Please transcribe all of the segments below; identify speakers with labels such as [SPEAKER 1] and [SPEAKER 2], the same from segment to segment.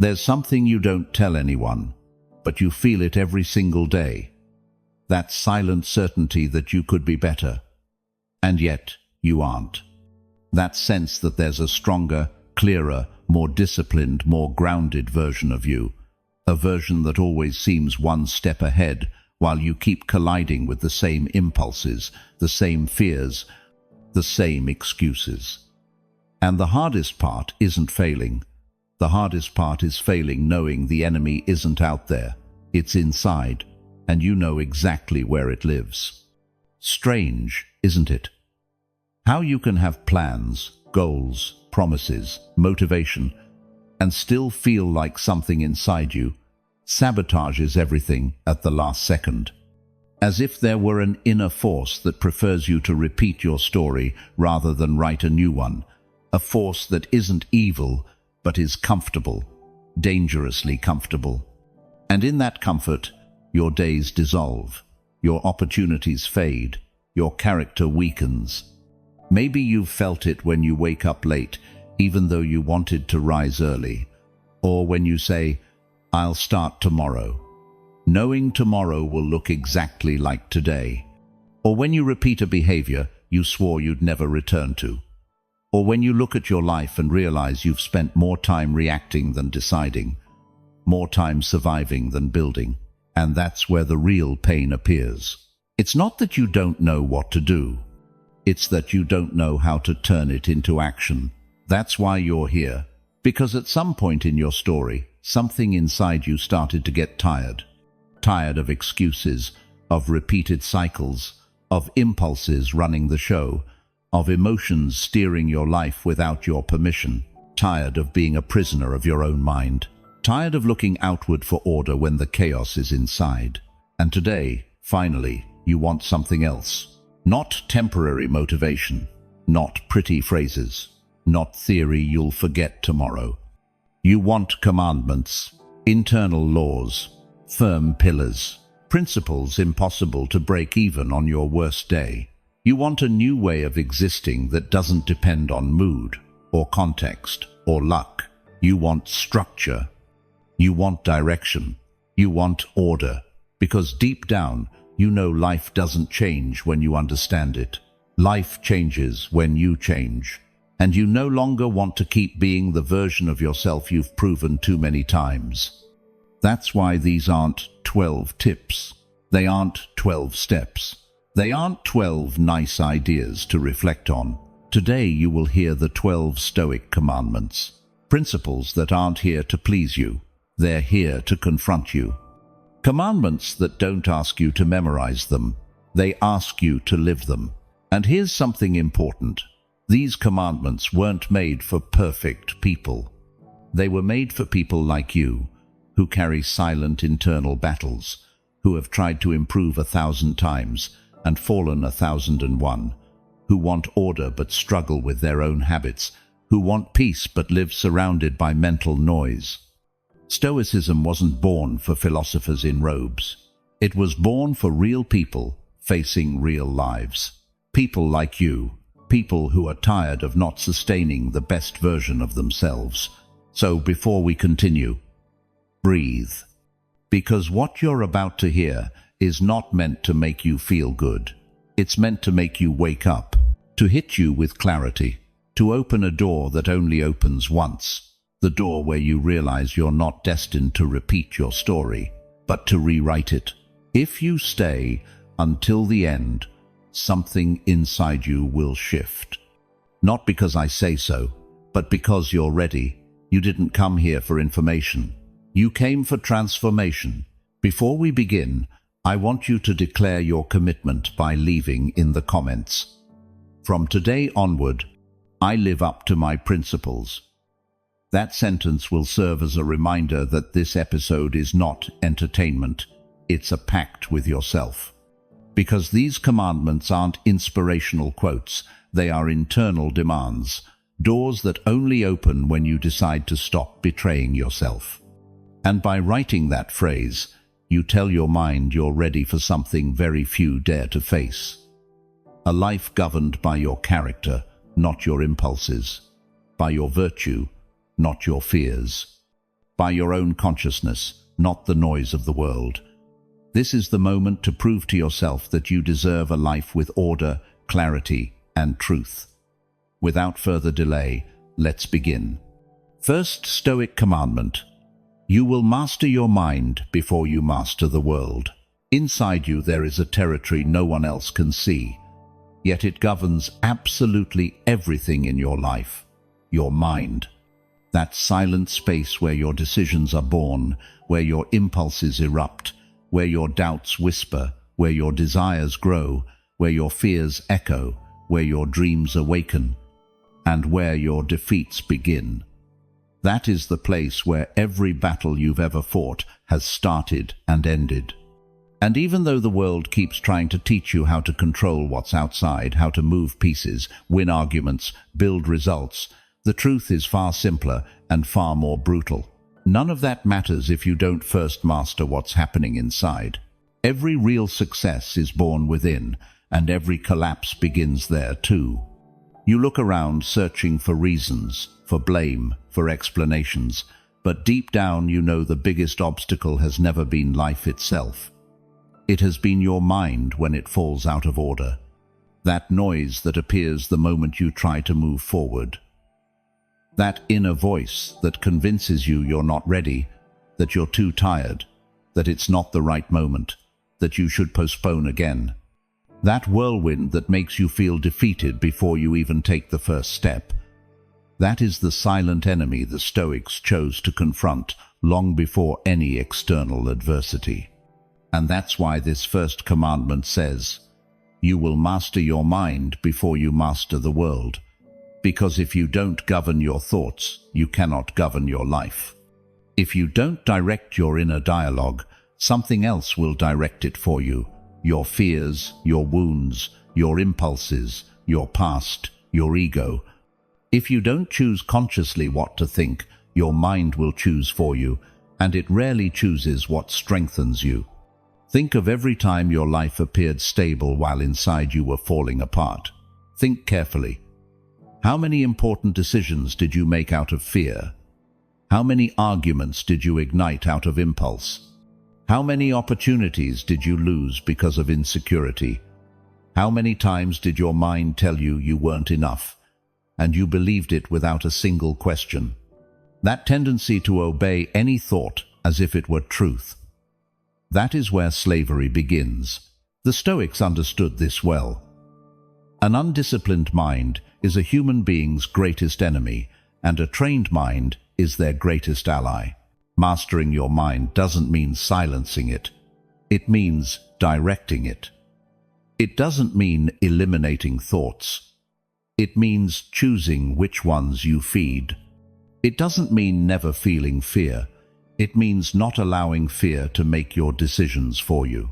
[SPEAKER 1] There's something you don't tell anyone, but you feel it every single day. That silent certainty that you could be better, and yet you aren't. That sense that there's a stronger, clearer, more disciplined, more grounded version of you, a version that always seems one step ahead while you keep colliding with the same impulses, the same fears, the same excuses. And the hardest part isn't failing. The hardest part is failing knowing the enemy isn't out there. It's inside, and you know exactly where it lives. Strange, isn't it? How you can have plans, goals, promises, motivation, and still feel like something inside you sabotages everything at the last second. As if there were an inner force that prefers you to repeat your story rather than write a new one. A force that isn't evil, but is comfortable, dangerously comfortable. And in that comfort, your days dissolve, your opportunities fade, your character weakens. Maybe you've felt it when you wake up late, even though you wanted to rise early. Or when you say, "I'll start tomorrow," knowing tomorrow will look exactly like today. Or when you repeat a behavior you swore you'd never return to. Or when you look at your life and realize you've spent more time reacting than deciding, more time surviving than building. And that's where the real pain appears. It's not that you don't know what to do. It's that you don't know how to turn it into action. That's why you're here. Because at some point in your story, something inside you started to get tired. Tired of excuses, of repeated cycles, of impulses running the show, of emotions steering your life without your permission. Tired of being a prisoner of your own mind. Tired of looking outward for order when the chaos is inside. And today, finally, you want something else. Not temporary motivation, not pretty phrases, not theory you'll forget tomorrow. You want commandments, internal laws, firm pillars, principles impossible to break even on your worst day. You want a new way of existing that doesn't depend on mood, or context, or luck. You want structure. You want direction. You want order. Because deep down, you know life doesn't change when you understand it. Life changes when you change. And you no longer want to keep being the version of yourself you've proven too many times. That's why these aren't 12 tips. They aren't 12 steps. They aren't 12 nice ideas to reflect on. Today you will hear the 12 Stoic commandments. Principles that aren't here to please you. They're here to confront you. Commandments that don't ask you to memorize them. They ask you to live them. And here's something important. These commandments weren't made for perfect people. They were made for people like you, who carry silent internal battles, who have tried to improve 1,000 times and fallen 1,001, who want order but struggle with their own habits, who want peace but live surrounded by mental noise. Stoicism wasn't born for philosophers in robes. It was born for real people facing real lives. People like you, people who are tired of not sustaining the best version of themselves. So before we continue, breathe. Because what you're about to hear is not meant to make you feel good. It's meant to make you wake up, to hit you with clarity, to open a door that only opens once, the door where you realize you're not destined to repeat your story, but to rewrite it. If you stay until the end, something inside you will shift. Not because I say so, but because you're ready. You didn't come here for information. You came for transformation. Before we begin, I want you to declare your commitment by leaving in the comments. From today onward, I live up to my principles. That sentence will serve as a reminder that this episode is not entertainment. It's a pact with yourself. Because these commandments aren't inspirational quotes, they are internal demands, doors that only open when you decide to stop betraying yourself. And by writing that phrase, you tell your mind you're ready for something very few dare to face. A life governed by your character, not your impulses. By your virtue, not your fears. by your own consciousness, not the noise of the world. This is the moment to prove to yourself that you deserve a life with order, clarity, and truth. Without further delay, let's begin. First Stoic commandment: you will master your mind before you master the world. Inside you there is a territory no one else can see, yet it governs absolutely everything in your life. Your mind. That silent space where your decisions are born, where your impulses erupt, where your doubts whisper, where your desires grow, where your fears echo, where your dreams awaken, and where your defeats begin. That is the place where every battle you've ever fought has started and ended. And even though the world keeps trying to teach you how to control what's outside, how to move pieces, win arguments, build results, the truth is far simpler and far more brutal. None of that matters if you don't first master what's happening inside. Every real success is born within, and every collapse begins there too. You look around searching for reasons, for blame, for explanations, but deep down you know the biggest obstacle has never been life itself. It has been your mind when it falls out of order. That noise that appears the moment you try to move forward. That inner voice that convinces you you're not ready, that you're too tired, that it's not the right moment, that you should postpone again. That whirlwind that makes you feel defeated before you even take the first step. That is the silent enemy the Stoics chose to confront long before any external adversity. And that's why this first commandment says, you will master your mind before you master the world. Because if you don't govern your thoughts, you cannot govern your life. If you don't direct your inner dialogue, something else will direct it for you. Your fears, your wounds, your impulses, your past, your ego. If you don't choose consciously what to think, your mind will choose for you, and it rarely chooses what strengthens you. Think of every time your life appeared stable while inside you were falling apart. Think carefully. How many important decisions did you make out of fear? How many arguments did you ignite out of impulse? How many opportunities did you lose because of insecurity? How many times did your mind tell you you weren't enough, and you believed it without a single question? That tendency to obey any thought as if it were truth. That is where slavery begins. The Stoics understood this well. An undisciplined mind is a human being's greatest enemy, and a trained mind is their greatest ally. Mastering your mind doesn't mean silencing it. It means directing it. It doesn't mean eliminating thoughts. It means choosing which ones you feed. It doesn't mean never feeling fear. It means not allowing fear to make your decisions for you.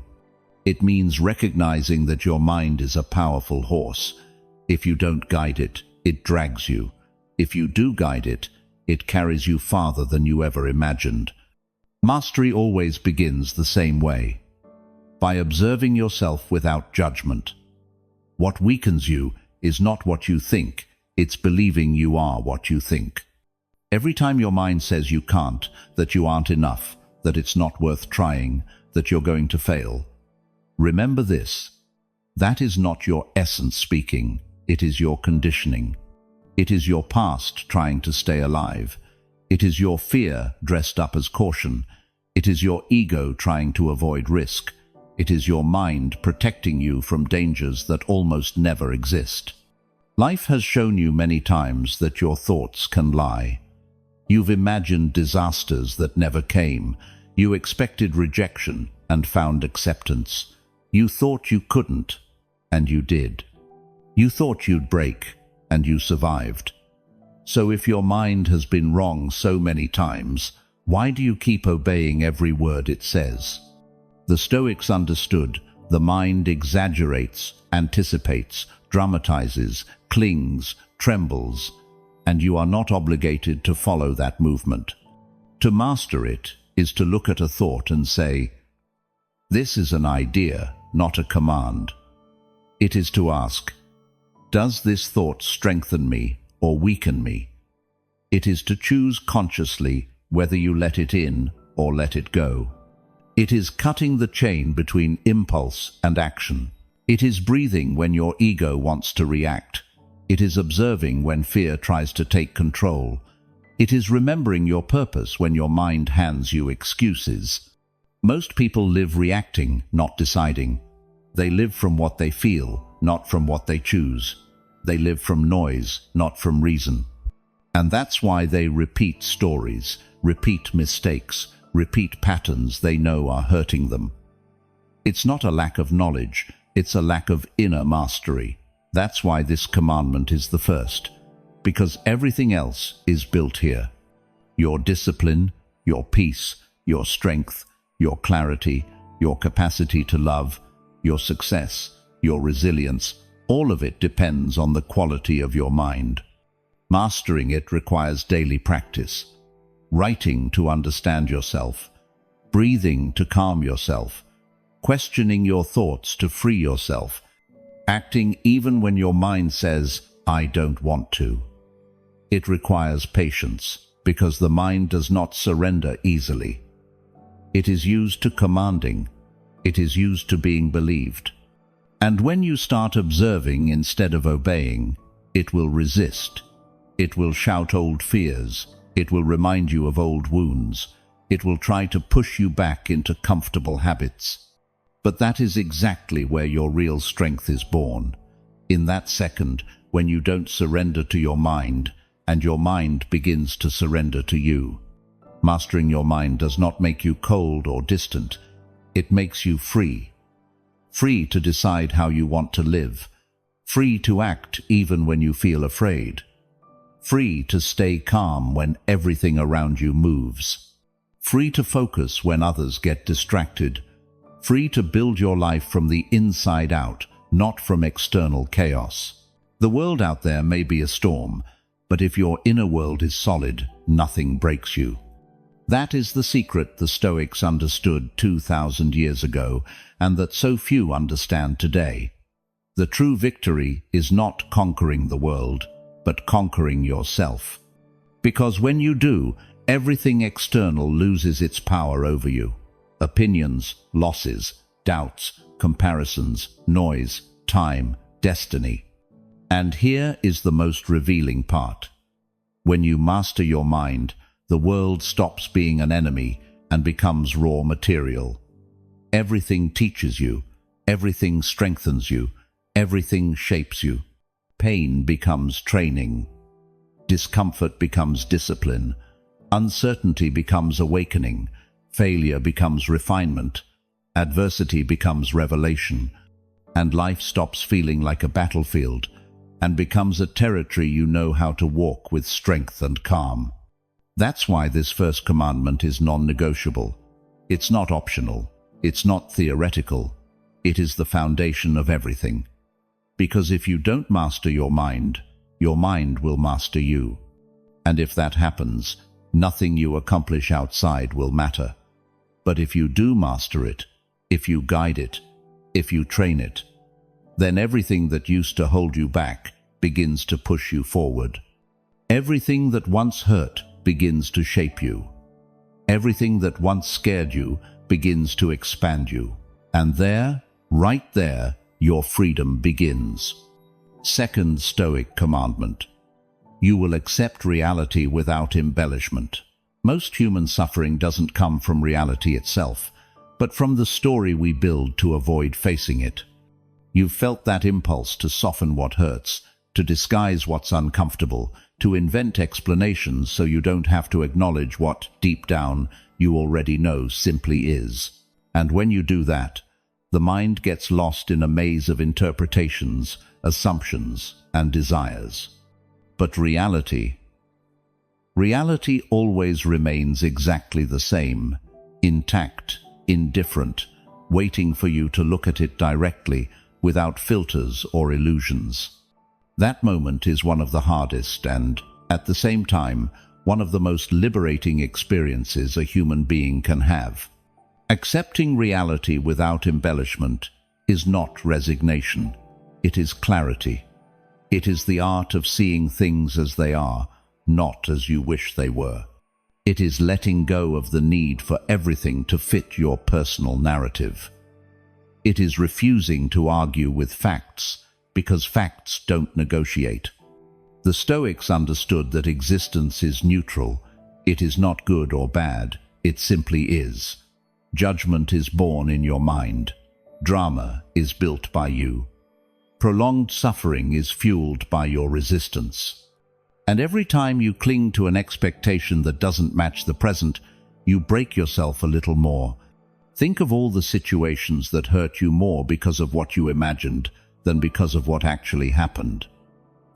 [SPEAKER 1] It means recognizing that your mind is a powerful horse. If you don't guide it, it drags you. If you do guide it, it carries you farther than you ever imagined. Mastery always begins the same way, by observing yourself without judgment. What weakens you is not what you think, it's believing you are what you think. Every time your mind says you can't, that you aren't enough, that it's not worth trying, that you're going to fail, remember this: that is not your essence speaking, it is your conditioning. It is your past trying to stay alive. It is your fear dressed up as caution. It is your ego trying to avoid risk. It is your mind protecting you from dangers that almost never exist. Life has shown you many times that your thoughts can lie. You've imagined disasters that never came. You expected rejection and found acceptance. You thought you couldn't, and you did. You thought you'd break, and you survived. So if your mind has been wrong so many times, why do you keep obeying every word it says? The Stoics understood the mind exaggerates, anticipates, dramatizes, clings, trembles, and you are not obligated to follow that movement. To master it is to look at a thought and say, "This is an idea, not a command." It is to ask, "Does this thought strengthen me or weaken me?" It is to choose consciously, whether you let it in or let it go. It is cutting the chain between impulse and action. It is breathing when your ego wants to react. It is observing when fear tries to take control. It is remembering your purpose when your mind hands you excuses. Most people live reacting, not deciding. They live from what they feel, not from what they choose. They live from noise, not from reason. And that's why they repeat stories, repeat mistakes, repeat patterns they know are hurting them. It's not a lack of knowledge, it's a lack of inner mastery. That's why this commandment is the first, because everything else is built here. Your discipline, your peace, your strength, your clarity, your capacity to love, your success, your resilience, all of it depends on the quality of your mind. Mastering it requires daily practice. Writing to understand yourself, breathing to calm yourself, questioning your thoughts to free yourself, acting even when your mind says, "I don't want to." It requires patience, because the mind does not surrender easily. It is used to commanding. It is used to being believed. And when you start observing instead of obeying, it will resist. It will shout old fears. It will remind you of old wounds. It will try to push you back into comfortable habits. But that is exactly where your real strength is born. In that second, when you don't surrender to your mind, and your mind begins to surrender to you. Mastering your mind does not make you cold or distant. It makes you free. Free to decide how you want to live. Free to act even when you feel afraid. Free to stay calm when everything around you moves. Free to focus when others get distracted. Free to build your life from the inside out, not from external chaos. The world out there may be a storm, but if your inner world is solid, nothing breaks you. That is the secret the Stoics understood 2,000 years ago, and that so few understand today. The true victory is not conquering the world, but conquering yourself. Because when you do, everything external loses its power over you. Opinions, losses, doubts, comparisons, noise, time, destiny. And here is the most revealing part. When you master your mind, the world stops being an enemy and becomes raw material. Everything teaches you, everything strengthens you, everything shapes you. Pain becomes training. Discomfort becomes discipline. Uncertainty becomes awakening. Failure becomes refinement. Adversity becomes revelation. And life stops feeling like a battlefield and becomes a territory you know how to walk with strength and calm. That's why this first commandment is non-negotiable. It's not optional. It's not theoretical. It is the foundation of everything. Because if you don't master your mind will master you. And if that happens, nothing you accomplish outside will matter. But if you do master it, if you guide it, if you train it, then everything that used to hold you back begins to push you forward. Everything that once hurt begins to shape you. Everything that once scared you begins to expand you. And there, right there, your freedom begins. Second Stoic commandment. You will accept reality without embellishment. Most human suffering doesn't come from reality itself, but from the story we build to avoid facing it. You've felt that impulse to soften what hurts, to disguise what's uncomfortable, to invent explanations so you don't have to acknowledge what, deep down, you already know simply is. And when you do that, the mind gets lost in a maze of interpretations, assumptions, and desires. But reality always remains exactly the same, intact, indifferent, waiting for you to look at it directly, without filters or illusions. That moment is one of the hardest and, at the same time, one of the most liberating experiences a human being can have. Accepting reality without embellishment is not resignation. It is clarity. It is the art of seeing things as they are, not as you wish they were. It is letting go of the need for everything to fit your personal narrative. It is refusing to argue with facts, because facts don't negotiate. The Stoics understood that existence is neutral. It is not good or bad, it simply is. Judgment is born in your mind. Drama is built by you. Prolonged suffering is fueled by your resistance. And every time you cling to an expectation that doesn't match the present, you break yourself a little more. Think of all the situations that hurt you more because of what you imagined than because of what actually happened.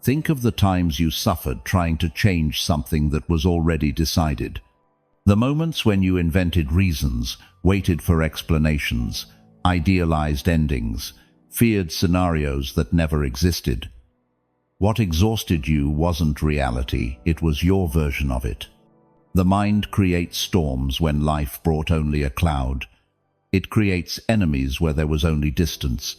[SPEAKER 1] Think of the times you suffered trying to change something that was already decided. The moments when you invented reasons, waited for explanations, idealized endings, feared scenarios that never existed. What exhausted you wasn't reality, it was your version of it. The mind creates storms when life brought only a cloud. It creates enemies where there was only distance.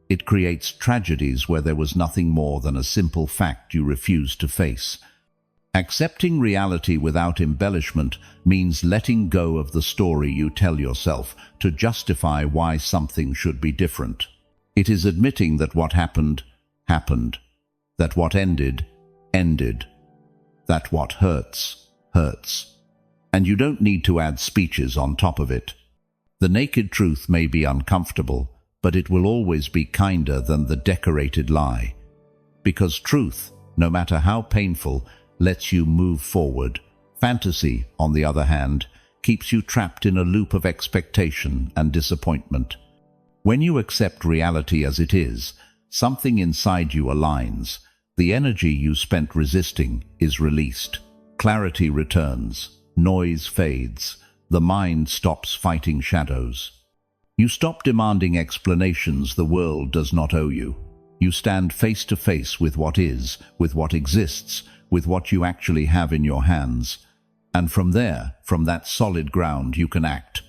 [SPEAKER 1] It creates tragedies where there was nothing more than a simple fact you refused to face. Accepting reality without embellishment means letting go of the story you tell yourself to justify why something should be different. It is admitting that what happened, happened, that what ended, ended, that what hurts, hurts. And you don't need to add speeches on top of it. The naked truth may be uncomfortable, but it will always be kinder than the decorated lie. Because truth, no matter how painful, lets you move forward. Fantasy, on the other hand, keeps you trapped in a loop of expectation and disappointment. When you accept reality as it is, something inside you aligns. The energy you spent resisting is released. Clarity returns. Noise fades. The mind stops fighting shadows. You stop demanding explanations the world does not owe you. You stand face to face with what is, with what exists, with what you actually have in your hands. And from there, from that solid ground, you can act.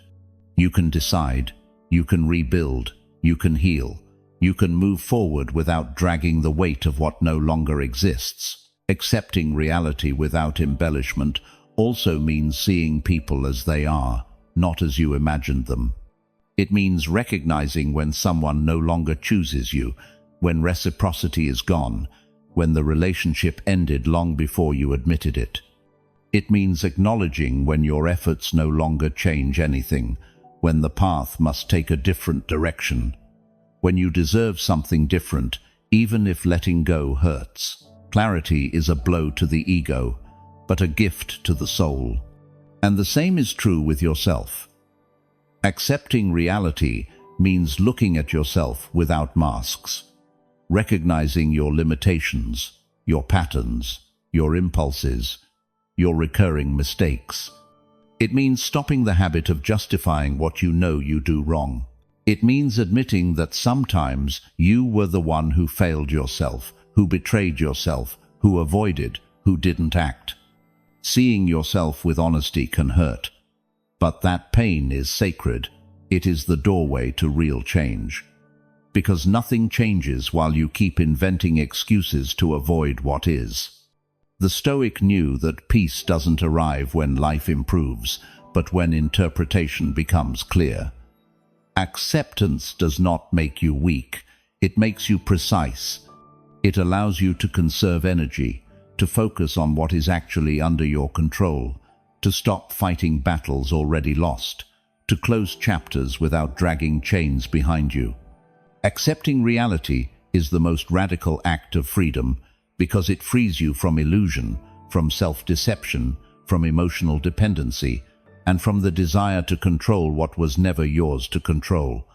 [SPEAKER 1] You can decide. You can rebuild. You can heal. You can move forward without dragging the weight of what no longer exists. Accepting reality without embellishment also means seeing people as they are, not as you imagined them. It means recognizing when someone no longer chooses you, when reciprocity is gone, when the relationship ended long before you admitted it. It means acknowledging when your efforts no longer change anything, when the path must take a different direction, when you deserve something different, even if letting go hurts. Clarity is a blow to the ego, but a gift to the soul. And the same is true with yourself. Accepting reality means looking at yourself without masks, recognizing your limitations, your patterns, your impulses, your recurring mistakes. It means stopping the habit of justifying what you know you do wrong. It means admitting that sometimes you were the one who failed yourself, who betrayed yourself, who avoided, who didn't act. Seeing yourself with honesty can hurt, but that pain is sacred. It is the doorway to real change. Because nothing changes while you keep inventing excuses to avoid what is. The Stoic knew that peace doesn't arrive when life improves, but when interpretation becomes clear. Acceptance does not make you weak, it makes you precise. It allows you to conserve energy, to focus on what is actually under your control, to stop fighting battles already lost, to close chapters without dragging chains behind you. Accepting reality is the most radical act of freedom because it frees you from illusion, from self-deception, from emotional dependency, and from the desire to control what was never yours to control.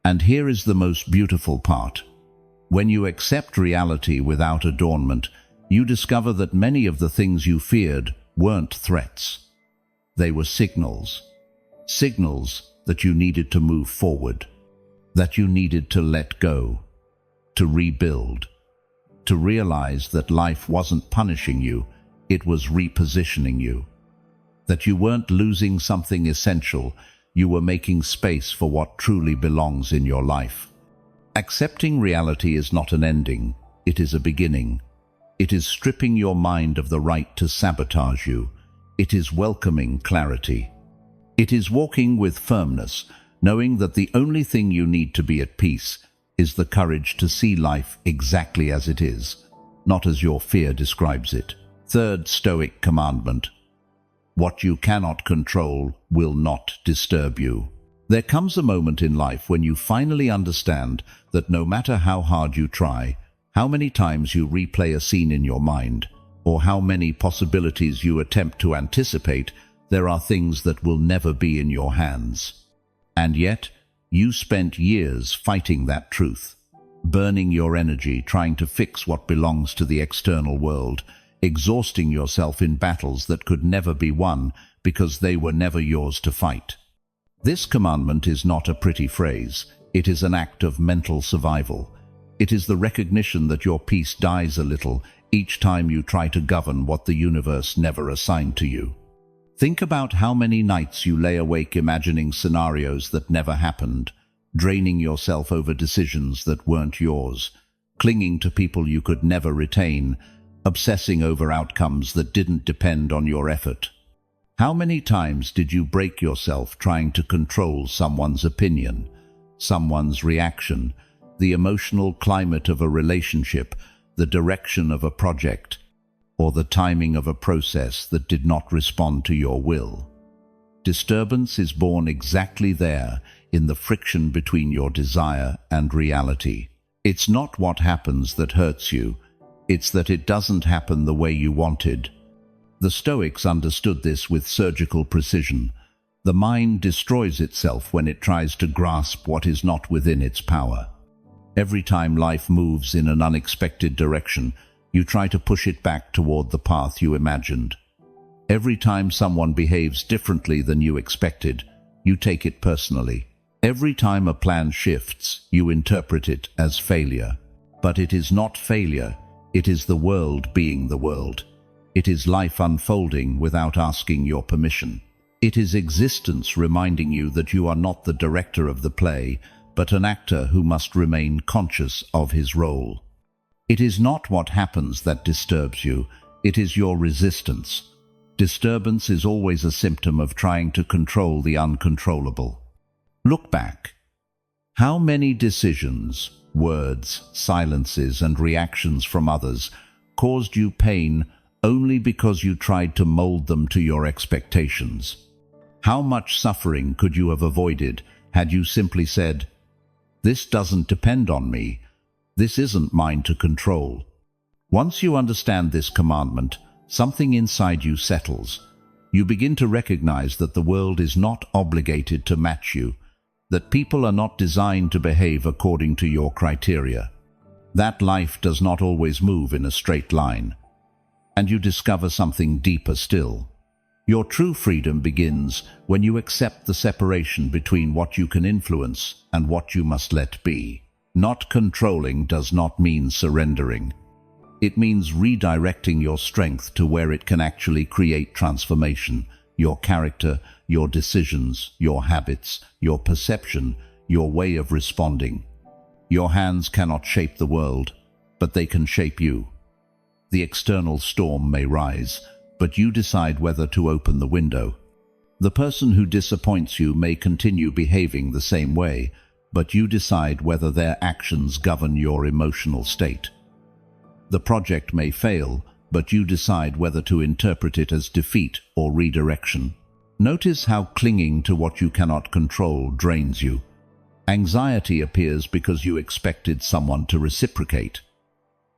[SPEAKER 1] And here is the most beautiful part. When you accept reality without adornment, you discover that many of the things you feared weren't threats. They were signals. Signals that you needed to move forward, that you needed to let go, to rebuild, to realize that life wasn't punishing you, it was repositioning you. That you weren't losing something essential, you were making space for what truly belongs in your life. Accepting reality is not an ending, it is a beginning. It is stripping your mind of the right to sabotage you. It is welcoming clarity. It is walking with firmness, knowing that the only thing you need to be at peace is the courage to see life exactly as it is, not as your fear describes it. Third Stoic commandment: what you cannot control will not disturb you. There comes a moment in life when you finally understand that no matter how hard you try, how many times you replay a scene in your mind, or how many possibilities you attempt to anticipate, there are things that will never be in your hands. And yet, you spent years fighting that truth, burning your energy trying to fix what belongs to the external world, exhausting yourself in battles that could never be won because they were never yours to fight. This commandment is not a pretty phrase. It is an act of mental survival. It is the recognition that your peace dies a little each time you try to govern what the universe never assigned to you. Think about how many nights you lay awake imagining scenarios that never happened, draining yourself over decisions that weren't yours, clinging to people you could never retain, obsessing over outcomes that didn't depend on your effort. How many times did you break yourself trying to control someone's opinion, someone's reaction, the emotional climate of a relationship, the direction of a project, or the timing of a process that did not respond to your will? Disturbance is born exactly there, in the friction between your desire and reality. It's not what happens that hurts you, it's that it doesn't happen the way you wanted. The Stoics understood this with surgical precision. The mind destroys itself when it tries to grasp what is not within its power. Every time life moves in an unexpected direction, you try to push it back toward the path you imagined. Every time someone behaves differently than you expected, you take it personally. Every time a plan shifts, you interpret it as failure. But it is not failure, it is the world being the world. It is life unfolding without asking your permission. It is existence reminding you that you are not the director of the play, but an actor who must remain conscious of his role. It is not what happens that disturbs you, it is your resistance. Disturbance is always a symptom of trying to control the uncontrollable. Look back. How many decisions, words, silences, and reactions from others caused you pain only because you tried to mold them to your expectations? How much suffering could you have avoided had you simply said, "This doesn't depend on me. This isn't mine to control"? Once you understand this commandment, something inside you settles. You begin to recognize that the world is not obligated to match you, that people are not designed to behave according to your criteria, that life does not always move in a straight line. And you discover something deeper still. Your true freedom begins when you accept the separation between what you can influence and what you must let be. Not controlling does not mean surrendering. It means redirecting your strength to where it can actually create transformation. Your character, your decisions, your habits, your perception, your way of responding. Your hands cannot shape the world, but they can shape you. The external storm may rise, but you decide whether to open the window. The person who disappoints you may continue behaving the same way, but you decide whether their actions govern your emotional state. The project may fail, but you decide whether to interpret it as defeat or redirection. Notice how clinging to what you cannot control drains you. Anxiety appears because you expected someone to reciprocate.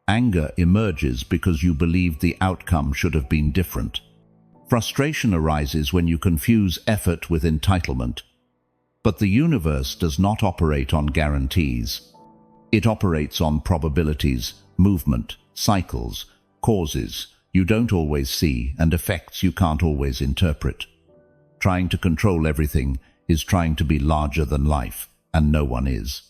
[SPEAKER 1] Anger emerges because you believed the outcome should have been different. Frustration arises when you confuse effort with entitlement. But the universe does not operate on guarantees. It operates on probabilities, movement, cycles, causes you don't always see, and effects you can't always interpret. Trying to control everything is trying to be larger than life, and no one is.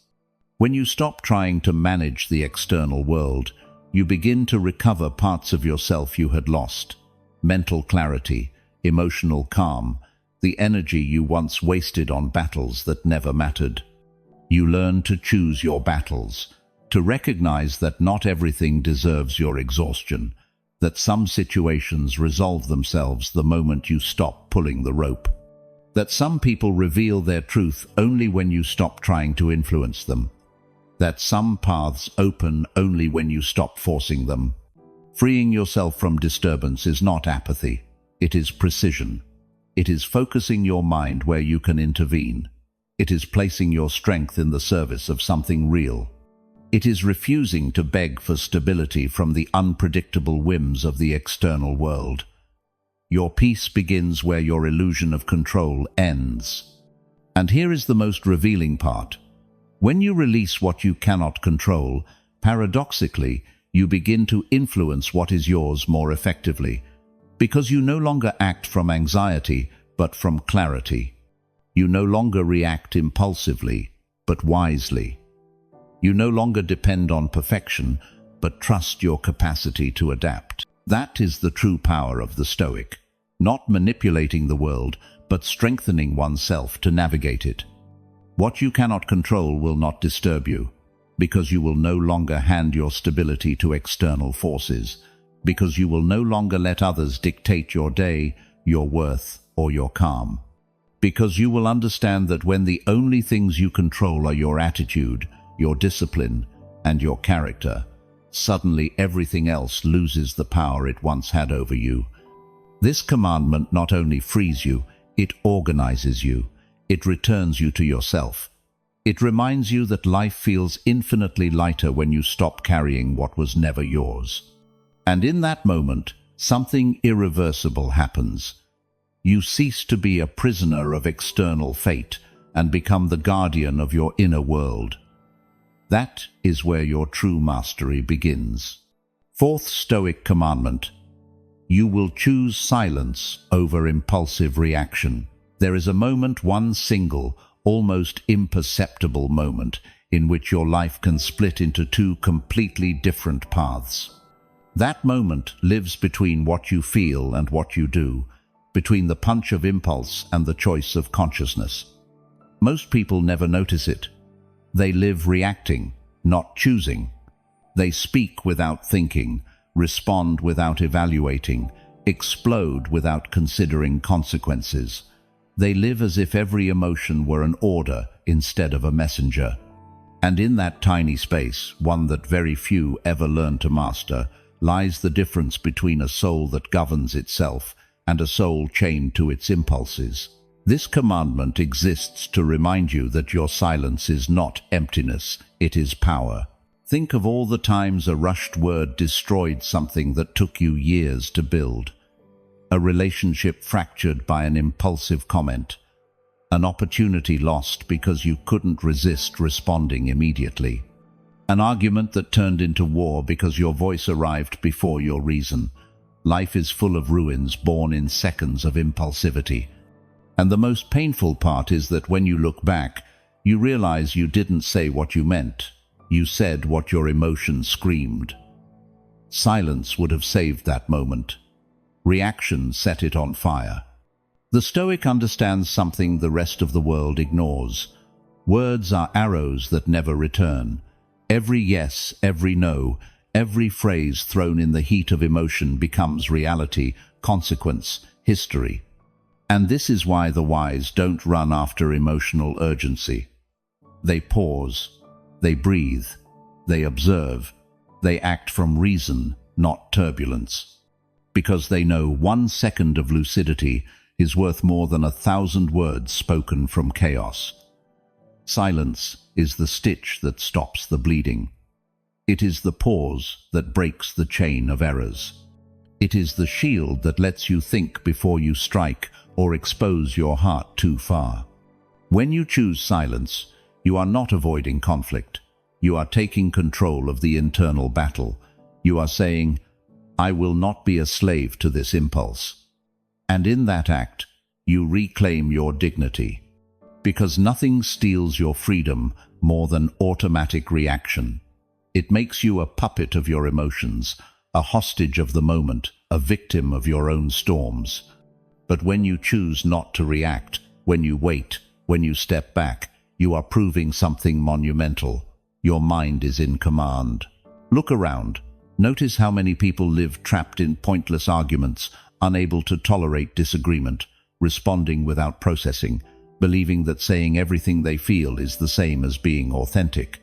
[SPEAKER 1] When you stop trying to manage the external world, you begin to recover parts of yourself you had lost. Mental clarity, emotional calm, the energy you once wasted on battles that never mattered. You learn to choose your battles, to recognize that not everything deserves your exhaustion, that some situations resolve themselves the moment you stop pulling the rope, that some people reveal their truth only when you stop trying to influence them, that some paths open only when you stop forcing them. Freeing yourself from disturbance is not apathy, it is precision. It is focusing your mind where you can intervene. It is placing your strength in the service of something real. It is refusing to beg for stability from the unpredictable whims of the external world. Your peace begins where your illusion of control ends. And here is the most revealing part. When you release what you cannot control, paradoxically, you begin to influence what is yours more effectively, because you no longer act from anxiety, but from clarity. You no longer react impulsively, but wisely. You no longer depend on perfection, but trust your capacity to adapt. That is the true power of the Stoic, not manipulating the world, but strengthening oneself to navigate it. What you cannot control will not disturb you, because you will no longer hand your stability to external forces, because you will no longer let others dictate your day, your worth, or your calm. Because you will understand that when the only things you control are your attitude, your discipline, and your character, suddenly everything else loses the power it once had over you. This commandment not only frees you, it organizes you. It returns you to yourself. It reminds you that life feels infinitely lighter when you stop carrying what was never yours. And in that moment, something irreversible happens. You cease to be a prisoner of external fate and become the guardian of your inner world. That is where your true mastery begins. Fourth Stoic commandment: you will choose silence over impulsive reaction. There is a moment, one single, almost imperceptible moment, in which your life can split into two completely different paths. That moment lives between what you feel and what you do, between the punch of impulse and the choice of consciousness. Most people never notice it. They live reacting, not choosing. They speak without thinking, respond without evaluating, explode without considering consequences. They live as if every emotion were an order instead of a messenger. And in that tiny space, one that very few ever learn to master, lies the difference between a soul that governs itself and a soul chained to its impulses. This commandment exists to remind you that your silence is not emptiness, it is power. Think of all the times a rushed word destroyed something that took you years to build. A relationship fractured by an impulsive comment. An opportunity lost because you couldn't resist responding immediately. An argument that turned into war because your voice arrived before your reason. Life is full of ruins born in seconds of impulsivity. And the most painful part is that when you look back, you realize you didn't say what you meant. You said what your emotions screamed. Silence would have saved that moment. Reaction set it on fire. The Stoic understands something the rest of the world ignores. Words are arrows that never return. Every yes, every no, every phrase thrown in the heat of emotion becomes reality, consequence, history. And this is why the wise don't run after emotional urgency. They pause, they breathe, they observe, they act from reason, not turbulence. Because they know 1 second of lucidity is worth more than 1,000 words spoken from chaos. Silence is the stitch that stops the bleeding. It is the pause that breaks the chain of errors. It is the shield that lets you think before you strike or expose your heart too far. When you choose silence, you are not avoiding conflict. You are taking control of the internal battle. You are saying, I will not be a slave to this impulse. And in that act, you reclaim your dignity. Because nothing steals your freedom more than automatic reaction. It makes you a puppet of your emotions, a hostage of the moment, a victim of your own storms. But when you choose not to react, when you wait, when you step back, you are proving something monumental. Your mind is in command. Look around. Notice how many people live trapped in pointless arguments, unable to tolerate disagreement, responding without processing, believing that saying everything they feel is the same as being authentic.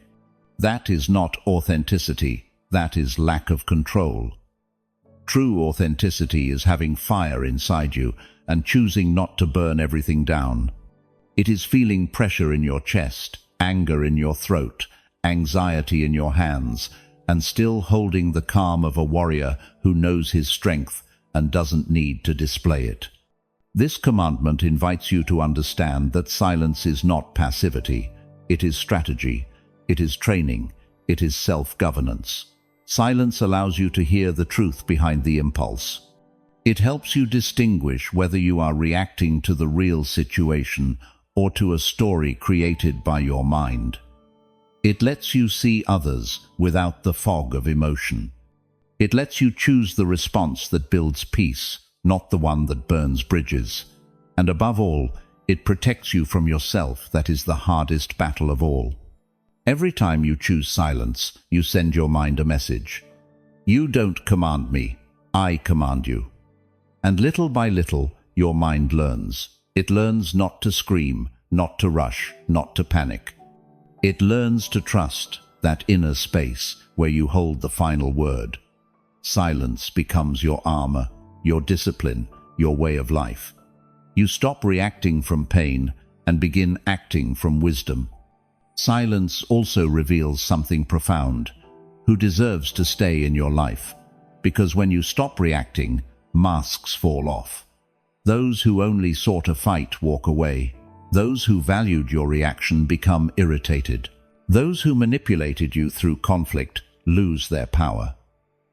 [SPEAKER 1] That is not authenticity, that is lack of control. True authenticity is having fire inside you and choosing not to burn everything down. It is feeling pressure in your chest, anger in your throat, anxiety in your hands, and still holding the calm of a warrior who knows his strength and doesn't need to display it. This commandment invites you to understand that silence is not passivity. It is strategy. It is training. It is self-governance. Silence allows you to hear the truth behind the impulse. It helps you distinguish whether you are reacting to the real situation or to a story created by your mind. It lets you see others without the fog of emotion. It lets you choose the response that builds peace, not the one that burns bridges. And above all, it protects you from yourself. That is the hardest battle of all. Every time you choose silence, you send your mind a message. You don't command me, I command you. And little by little, your mind learns. It learns not to scream, not to rush, not to panic. It learns to trust that inner space where you hold the final word. Silence becomes your armor, your discipline, your way of life. You stop reacting from pain and begin acting from wisdom. Silence also reveals something profound. Who deserves to stay in your life? Because when you stop reacting, masks fall off. Those who only sought a fight walk away. Those who valued your reaction become irritated. Those who manipulated you through conflict lose their power.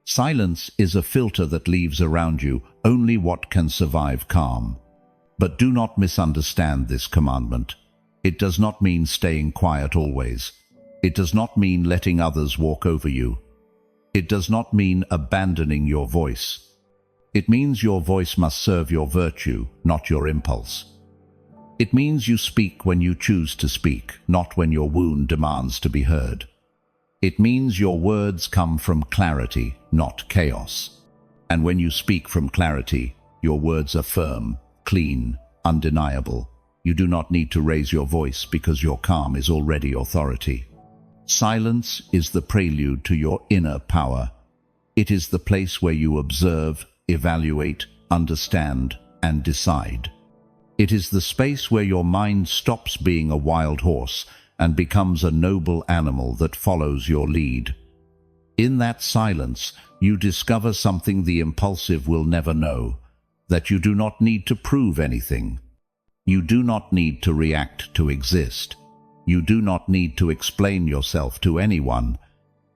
[SPEAKER 1] Silence is a filter that leaves around you only what can survive calm. But do not misunderstand this commandment. It does not mean staying quiet always. It does not mean letting others walk over you. It does not mean abandoning your voice. It means your voice must serve your virtue, not your impulse. It means you speak when you choose to speak, not when your wound demands to be heard. It means your words come from clarity, not chaos. And when you speak from clarity, your words are firm, clean, undeniable. You do not need to raise your voice because your calm is already authority. Silence is the prelude to your inner power. It is the place where you observe, evaluate, understand, and decide. It is the space where your mind stops being a wild horse and becomes a noble animal that follows your lead. In that silence, you discover something the impulsive will never know, that you do not need to prove anything. You do not need to react to exist. You do not need to explain yourself to anyone.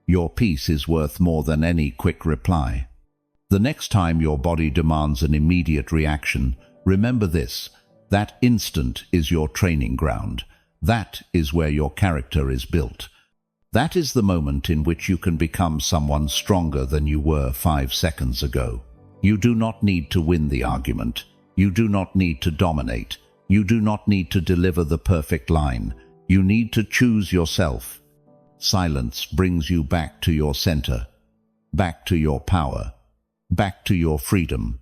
[SPEAKER 1] Your peace is worth more than any quick reply. The next time your body demands an immediate reaction, remember this: that instant is your training ground. That is where your character is built. That is the moment in which you can become someone stronger than you were 5 seconds ago. You do not need to win the argument. You do not need to dominate. You do not need to deliver the perfect line. You need to choose yourself. Silence brings you back to your center, back to your power, back to your freedom.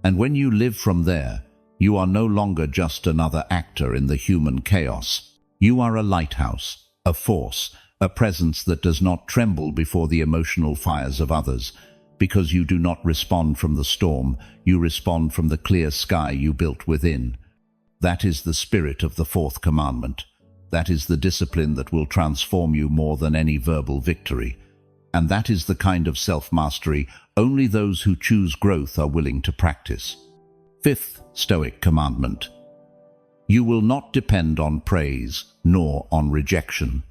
[SPEAKER 1] And when you live from there, you are no longer just another actor in the human chaos. You are a lighthouse, a force, a presence that does not tremble before the emotional fires of others. Because you do not respond from the storm, you respond from the clear sky you built within. That is the spirit of the fourth commandment. That is the discipline that will transform you more than any verbal victory. And that is the kind of self-mastery only those who choose growth are willing to practice. Fifth Stoic commandment. You will not depend on praise nor on rejection.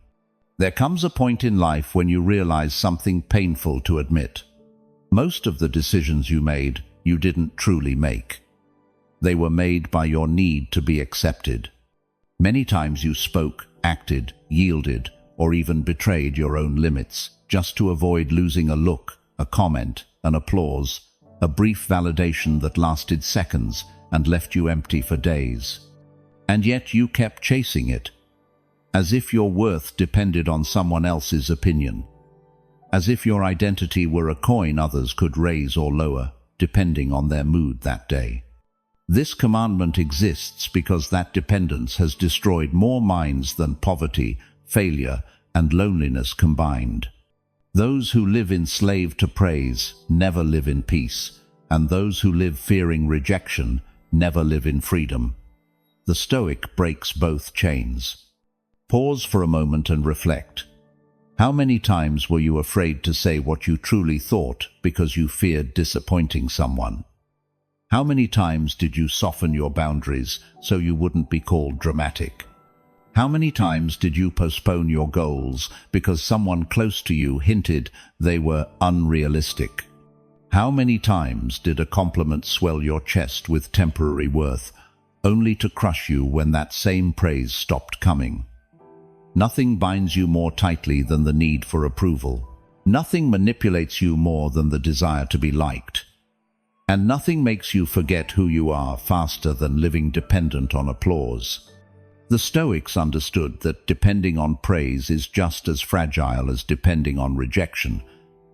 [SPEAKER 1] There comes a point in life when you realize something painful to admit. Most of the decisions you made, you didn't truly make. They were made by your need to be accepted. Many times you spoke, acted, yielded, or even betrayed your own limits, just to avoid losing a look, a comment, an applause, a brief validation that lasted seconds and left you empty for days. And yet you kept chasing it, as if your worth depended on someone else's opinion. as if your identity were a coin others could raise or lower, depending on their mood that day. This commandment exists because that dependence has destroyed more minds than poverty, failure, and loneliness combined. Those who live enslaved to praise never live in peace, and those who live fearing rejection never live in freedom. The Stoic breaks both chains. Pause for a moment and reflect. How many times were you afraid to say what you truly thought because you feared disappointing someone? How many times did you soften your boundaries so you wouldn't be called dramatic? How many times did you postpone your goals because someone close to you hinted they were unrealistic? How many times did a compliment swell your chest with temporary worth, only to crush you when that same praise stopped coming? Nothing binds you more tightly than the need for approval. Nothing manipulates you more than the desire to be liked. And nothing makes you forget who you are faster than living dependent on applause. The Stoics understood that depending on praise is just as fragile as depending on rejection,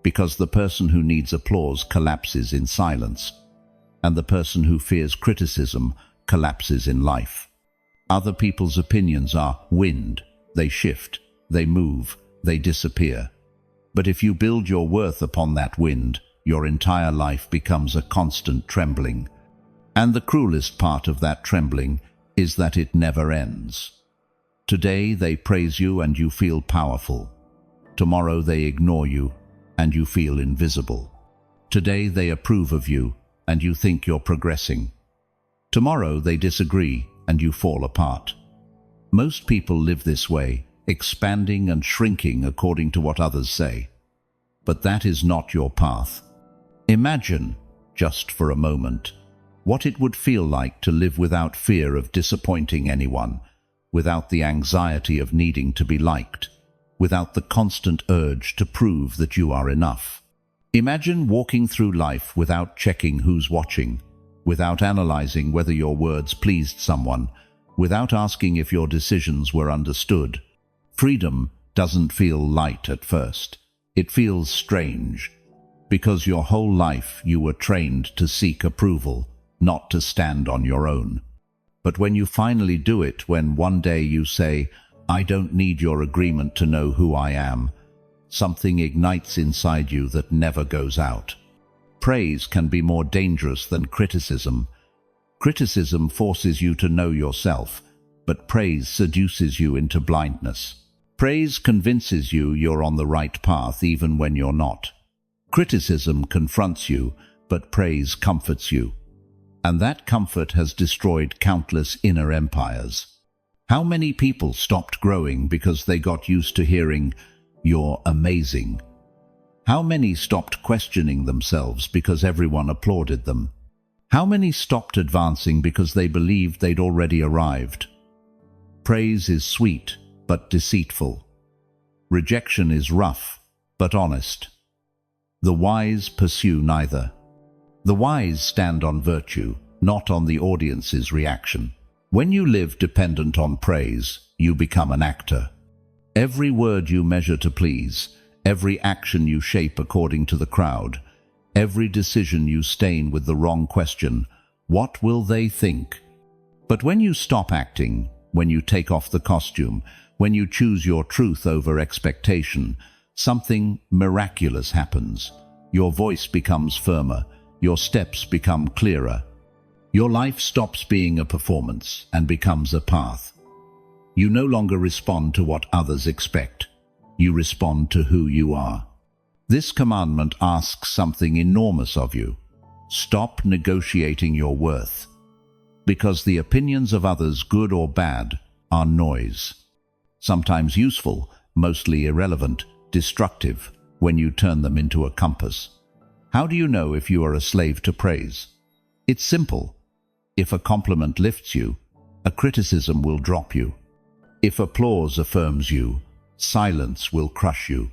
[SPEAKER 1] because the person who needs applause collapses in silence, and the person who fears criticism collapses in life. Other people's opinions are wind. They shift, they move, they disappear. But if you build your worth upon that wind, your entire life becomes a constant trembling. And the cruelest part of that trembling is that it never ends. Today they praise you and you feel powerful. Tomorrow they ignore you and you feel invisible. Today they approve of you and you think you're progressing. Tomorrow they disagree and you fall apart. Most people live this way, expanding and shrinking according to what others say. But that is not your path. Imagine, just for a moment, what it would feel like to live without fear of disappointing anyone, without the anxiety of needing to be liked, without the constant urge to prove that you are enough. Imagine walking through life without checking who's watching, without analyzing whether your words pleased someone, without asking if your decisions were understood. Freedom doesn't feel light at first. It feels strange, because your whole life you were trained to seek approval, not to stand on your own. But when you finally do it, when one day you say, "I don't need your agreement to know who I am," something ignites inside you that never goes out. Praise can be more dangerous than criticism. Criticism forces you to know yourself, but praise seduces you into blindness. Praise convinces you you're on the right path even when you're not. Criticism confronts you, but praise comforts you. And that comfort has destroyed countless inner empires. How many people stopped growing because they got used to hearing, "You're amazing"? How many stopped questioning themselves because everyone applauded them? How many stopped advancing because they believed they'd already arrived? Praise is sweet, but deceitful. Rejection is rough, but honest. The wise pursue neither. The wise stand on virtue, not on the audience's reaction. When you live dependent on praise, you become an actor. Every word you measure to please, every action you shape according to the crowd, every decision you stain with the wrong question, "What will they think?" But when you stop acting, when you take off the costume, when you choose your truth over expectation, something miraculous happens. Your voice becomes firmer, your steps become clearer. Your life stops being a performance and becomes a path. You no longer respond to what others expect. You respond to who you are. This commandment asks something enormous of you. Stop negotiating your worth. Because the opinions of others, good or bad, are noise. Sometimes useful, mostly irrelevant, destructive, when you turn them into a compass. How do you know if you are a slave to praise? It's simple. If a compliment lifts you, a criticism will drop you. If applause affirms you, silence will crush you.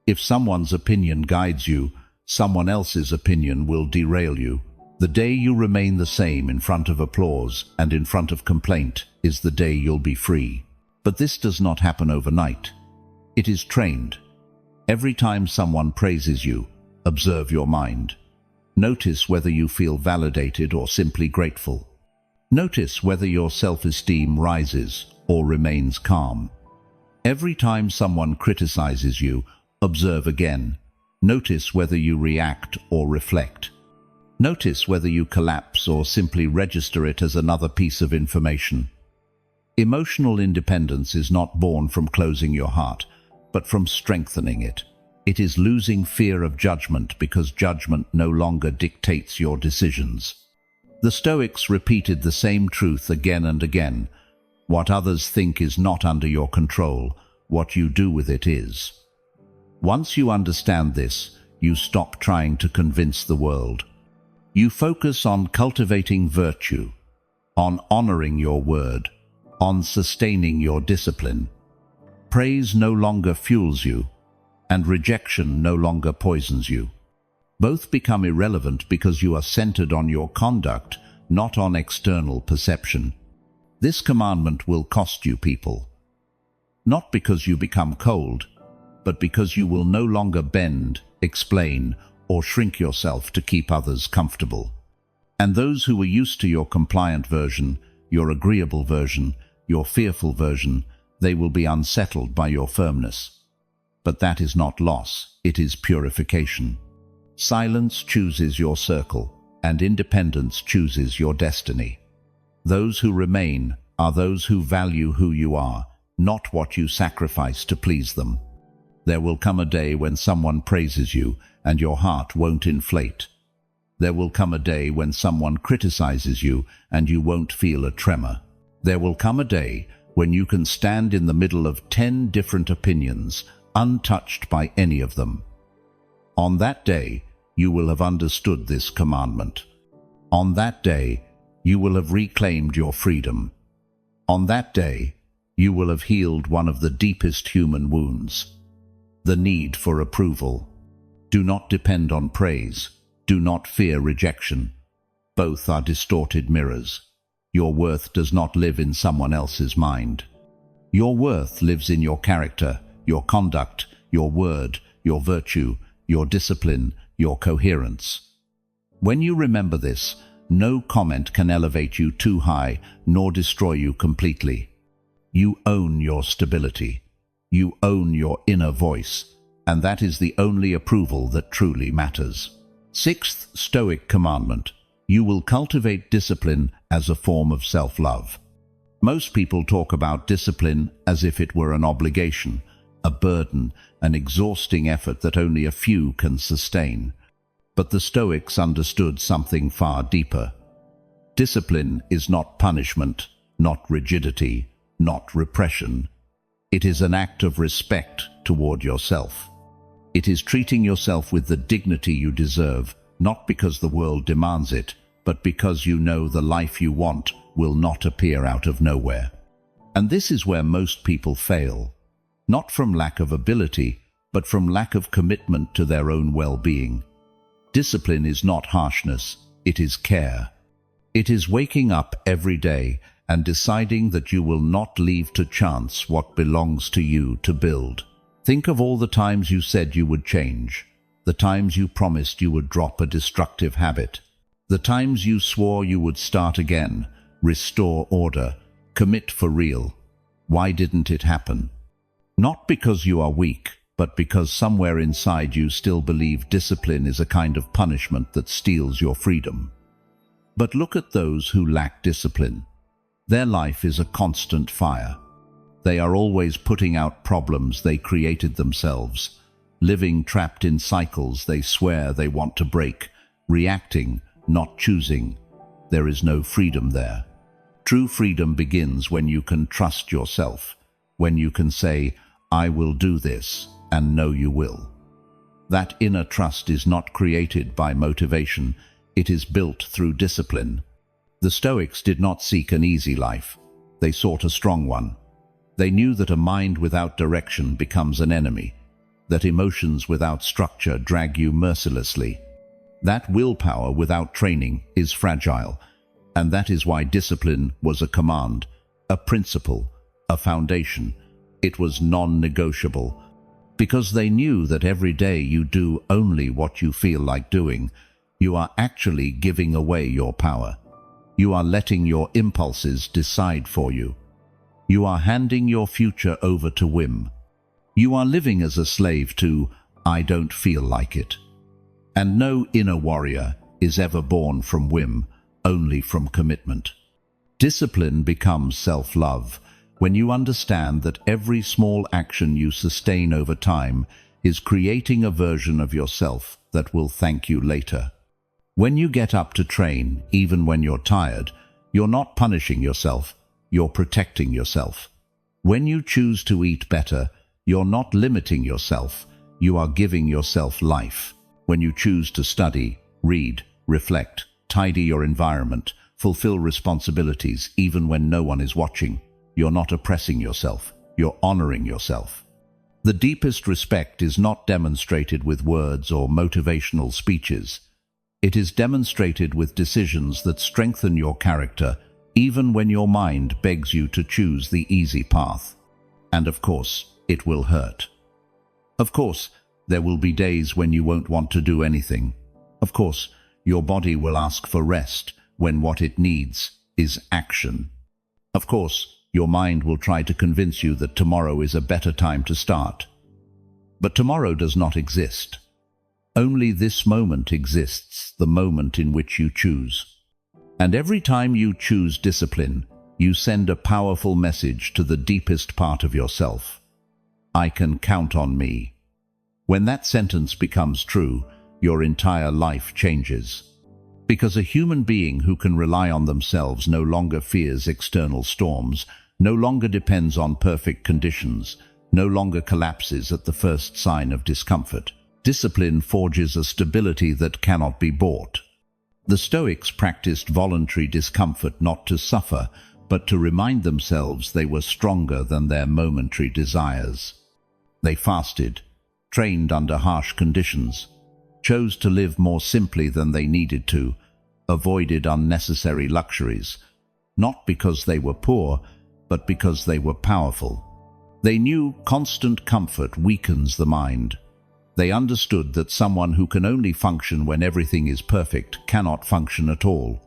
[SPEAKER 1] If someone's opinion guides you, someone else's opinion will derail you. The day you remain the same in front of applause and in front of complaint is the day you'll be free. But this does not happen overnight. It is trained. Every time someone praises you, observe your mind. Notice whether you feel validated or simply grateful. Notice whether your self-esteem rises or remains calm. Every time someone criticizes you, observe again. Notice whether you react or reflect. Notice whether you collapse or simply register it as another piece of information. Emotional independence is not born from closing your heart, but from strengthening it. It is losing fear of judgment because judgment no longer dictates your decisions. The Stoics repeated the same truth again and again. What others think is not under your control. What you do with it is. Once you understand this, you stop trying to convince the world. You focus on cultivating virtue, on honoring your word, on sustaining your discipline. Praise no longer fuels you, and rejection no longer poisons you. Both become irrelevant because you are centered on your conduct, not on external perception. This commandment will cost you people. Not because you become cold, but because you will no longer bend, explain, or shrink yourself to keep others comfortable. And those who were used to your compliant version, your agreeable version, your fearful version, they will be unsettled by your firmness. But that is not loss, it is purification. Silence chooses your circle, and independence chooses your destiny. Those who remain are those who value who you are, not what you sacrifice to please them. There will come a day when someone praises you and your heart won't inflate. There will come a day when someone criticizes you and you won't feel a tremor. There will come a day when you can stand in the middle of 10 different opinions, untouched by any of them. On that day, you will have understood this commandment. On that day, you will have reclaimed your freedom. On that day, you will have healed one of the deepest human wounds, the need for approval. Do not depend on praise. Do not fear rejection. Both are distorted mirrors. Your worth does not live in someone else's mind. Your worth lives in your character, your conduct, your word, your virtue, your discipline, your coherence. When you remember this, no comment can elevate you too high nor destroy you completely. You own your stability. You own your inner voice, and that is the only approval that truly matters. Sixth Stoic commandment: you will cultivate discipline as a form of self-love. Most people talk about discipline as if it were an obligation, a burden, an exhausting effort that only a few can sustain. But the Stoics understood something far deeper. Discipline is not punishment, not rigidity, not repression. It is an act of respect toward yourself. It is treating yourself with the dignity you deserve, not because the world demands it, but because you know the life you want will not appear out of nowhere. And this is where most people fail, not from lack of ability, but from lack of commitment to their own well-being. Discipline is not harshness, it is care. It is waking up every day and deciding that you will not leave to chance what belongs to you to build. Think of all the times you said you would change, the times you promised you would drop a destructive habit, the times you swore you would start again, restore order, commit for real. Why didn't it happen? Not because you are weak, but because somewhere inside you still believe discipline is a kind of punishment that steals your freedom. But look at those who lack discipline. Their life is a constant fire. They are always putting out problems they created themselves, living trapped in cycles they swear they want to break, reacting, not choosing. There is no freedom there. True freedom begins when you can trust yourself, when you can say, "I will do this," and know you will. That inner trust is not created by motivation, it is built through discipline. The Stoics did not seek an easy life, they sought a strong one. They knew that a mind without direction becomes an enemy, that emotions without structure drag you mercilessly, that willpower without training is fragile, and that is why discipline was a command, a principle, a foundation. It was non-negotiable. Because they knew that every day you do only what you feel like doing, you are actually giving away your power. You are letting your impulses decide for you. You are handing your future over to whim. You are living as a slave to, "I don't feel like it." And no inner warrior is ever born from whim, only from commitment. Discipline becomes self-love when you understand that every small action you sustain over time is creating a version of yourself that will thank you later. When you get up to train, even when you're tired, you're not punishing yourself, you're protecting yourself. When you choose to eat better, you're not limiting yourself, you are giving yourself life. When you choose to study, read, reflect, tidy your environment, fulfill responsibilities even when no one is watching, you're not oppressing yourself, you're honoring yourself. The deepest respect is not demonstrated with words or motivational speeches. It is demonstrated with decisions that strengthen your character, even when your mind begs you to choose the easy path. And of course, it will hurt. Of course, there will be days when you won't want to do anything. Of course, your body will ask for rest when what it needs is action. Of course, your mind will try to convince you that tomorrow is a better time to start. But tomorrow does not exist. Only this moment exists, the moment in which you choose. And every time you choose discipline, you send a powerful message to the deepest part of yourself. I can count on me. When that sentence becomes true, your entire life changes. Because a human being who can rely on themselves no longer fears external storms, no longer depends on perfect conditions, no longer collapses at the first sign of discomfort. Discipline forges a stability that cannot be bought. The Stoics practiced voluntary discomfort not to suffer, but to remind themselves they were stronger than their momentary desires. They fasted, trained under harsh conditions, chose to live more simply than they needed to, avoided unnecessary luxuries, not because they were poor, but because they were powerful. They knew constant comfort weakens the mind. They understood that someone who can only function when everything is perfect cannot function at all.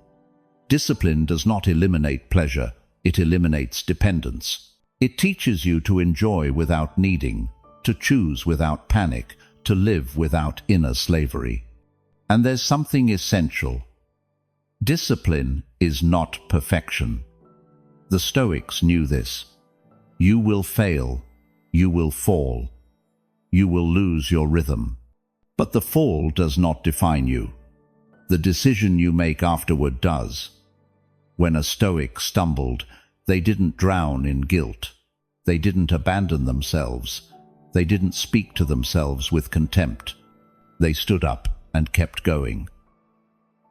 [SPEAKER 1] Discipline does not eliminate pleasure, it eliminates dependence. It teaches you to enjoy without needing, to choose without panic, to live without inner slavery. And there's something essential. Discipline is not perfection. The Stoics knew this. You will fail, you will fall, you will lose your rhythm. But the fall does not define you. The decision you make afterward does. When a Stoic stumbled, they didn't drown in guilt. They didn't abandon themselves. They didn't speak to themselves with contempt. They stood up and kept going.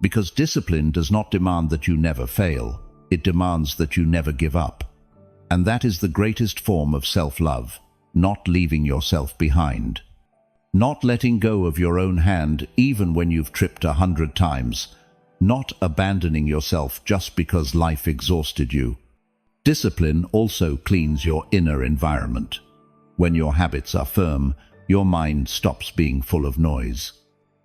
[SPEAKER 1] Because discipline does not demand that you never fail, it demands that you never give up. And that is the greatest form of self-love, not leaving yourself behind. Not letting go of your own hand even when you've tripped 100 times. Not abandoning yourself just because life exhausted you. Discipline also cleans your inner environment. When your habits are firm, your mind stops being full of noise.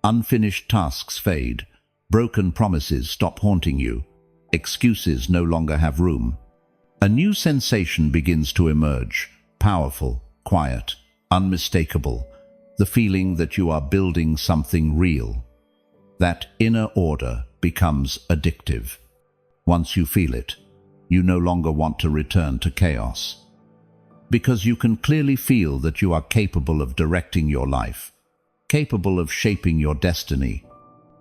[SPEAKER 1] Unfinished tasks fade. Broken promises stop haunting you. Excuses no longer have room. A new sensation begins to emerge, powerful, quiet, unmistakable, the feeling that you are building something real. That inner order becomes addictive. Once you feel it, you no longer want to return to chaos. Because you can clearly feel that you are capable of directing your life, capable of shaping your destiny,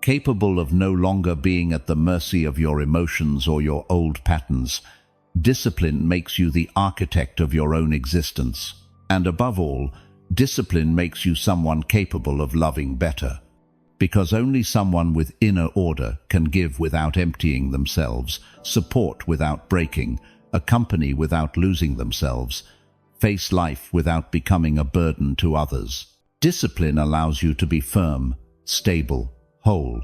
[SPEAKER 1] capable of no longer being at the mercy of your emotions or your old patterns. Discipline makes you the architect of your own existence. And above all, discipline makes you someone capable of loving better. Because only someone with inner order can give without emptying themselves, support without breaking, accompany without losing themselves, face life without becoming a burden to others. Discipline allows you to be firm, stable, whole.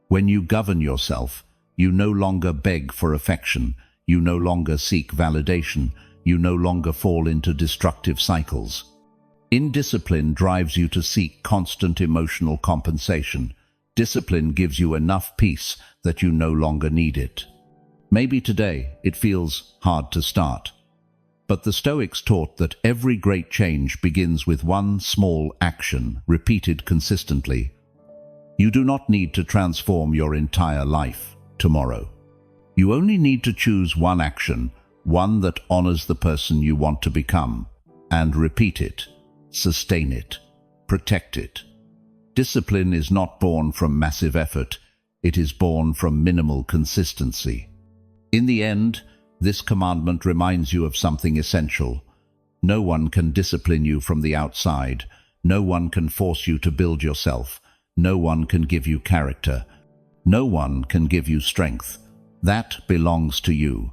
[SPEAKER 1] When you govern yourself, you no longer beg for affection, you no longer seek validation, you no longer fall into destructive cycles. Indiscipline drives you to seek constant emotional compensation. Discipline gives you enough peace that you no longer need it. Maybe today it feels hard to start, but the Stoics taught that every great change begins with one small action repeated consistently. You do not need to transform your entire life tomorrow. You only need to choose one action, one that honors the person you want to become, and repeat it, sustain it, protect it. Discipline is not born from massive effort, it is born from minimal consistency. In the end, this commandment reminds you of something essential. No one can discipline you from the outside. No one can force you to build yourself. No one can give you character. No one can give you strength. That belongs to you.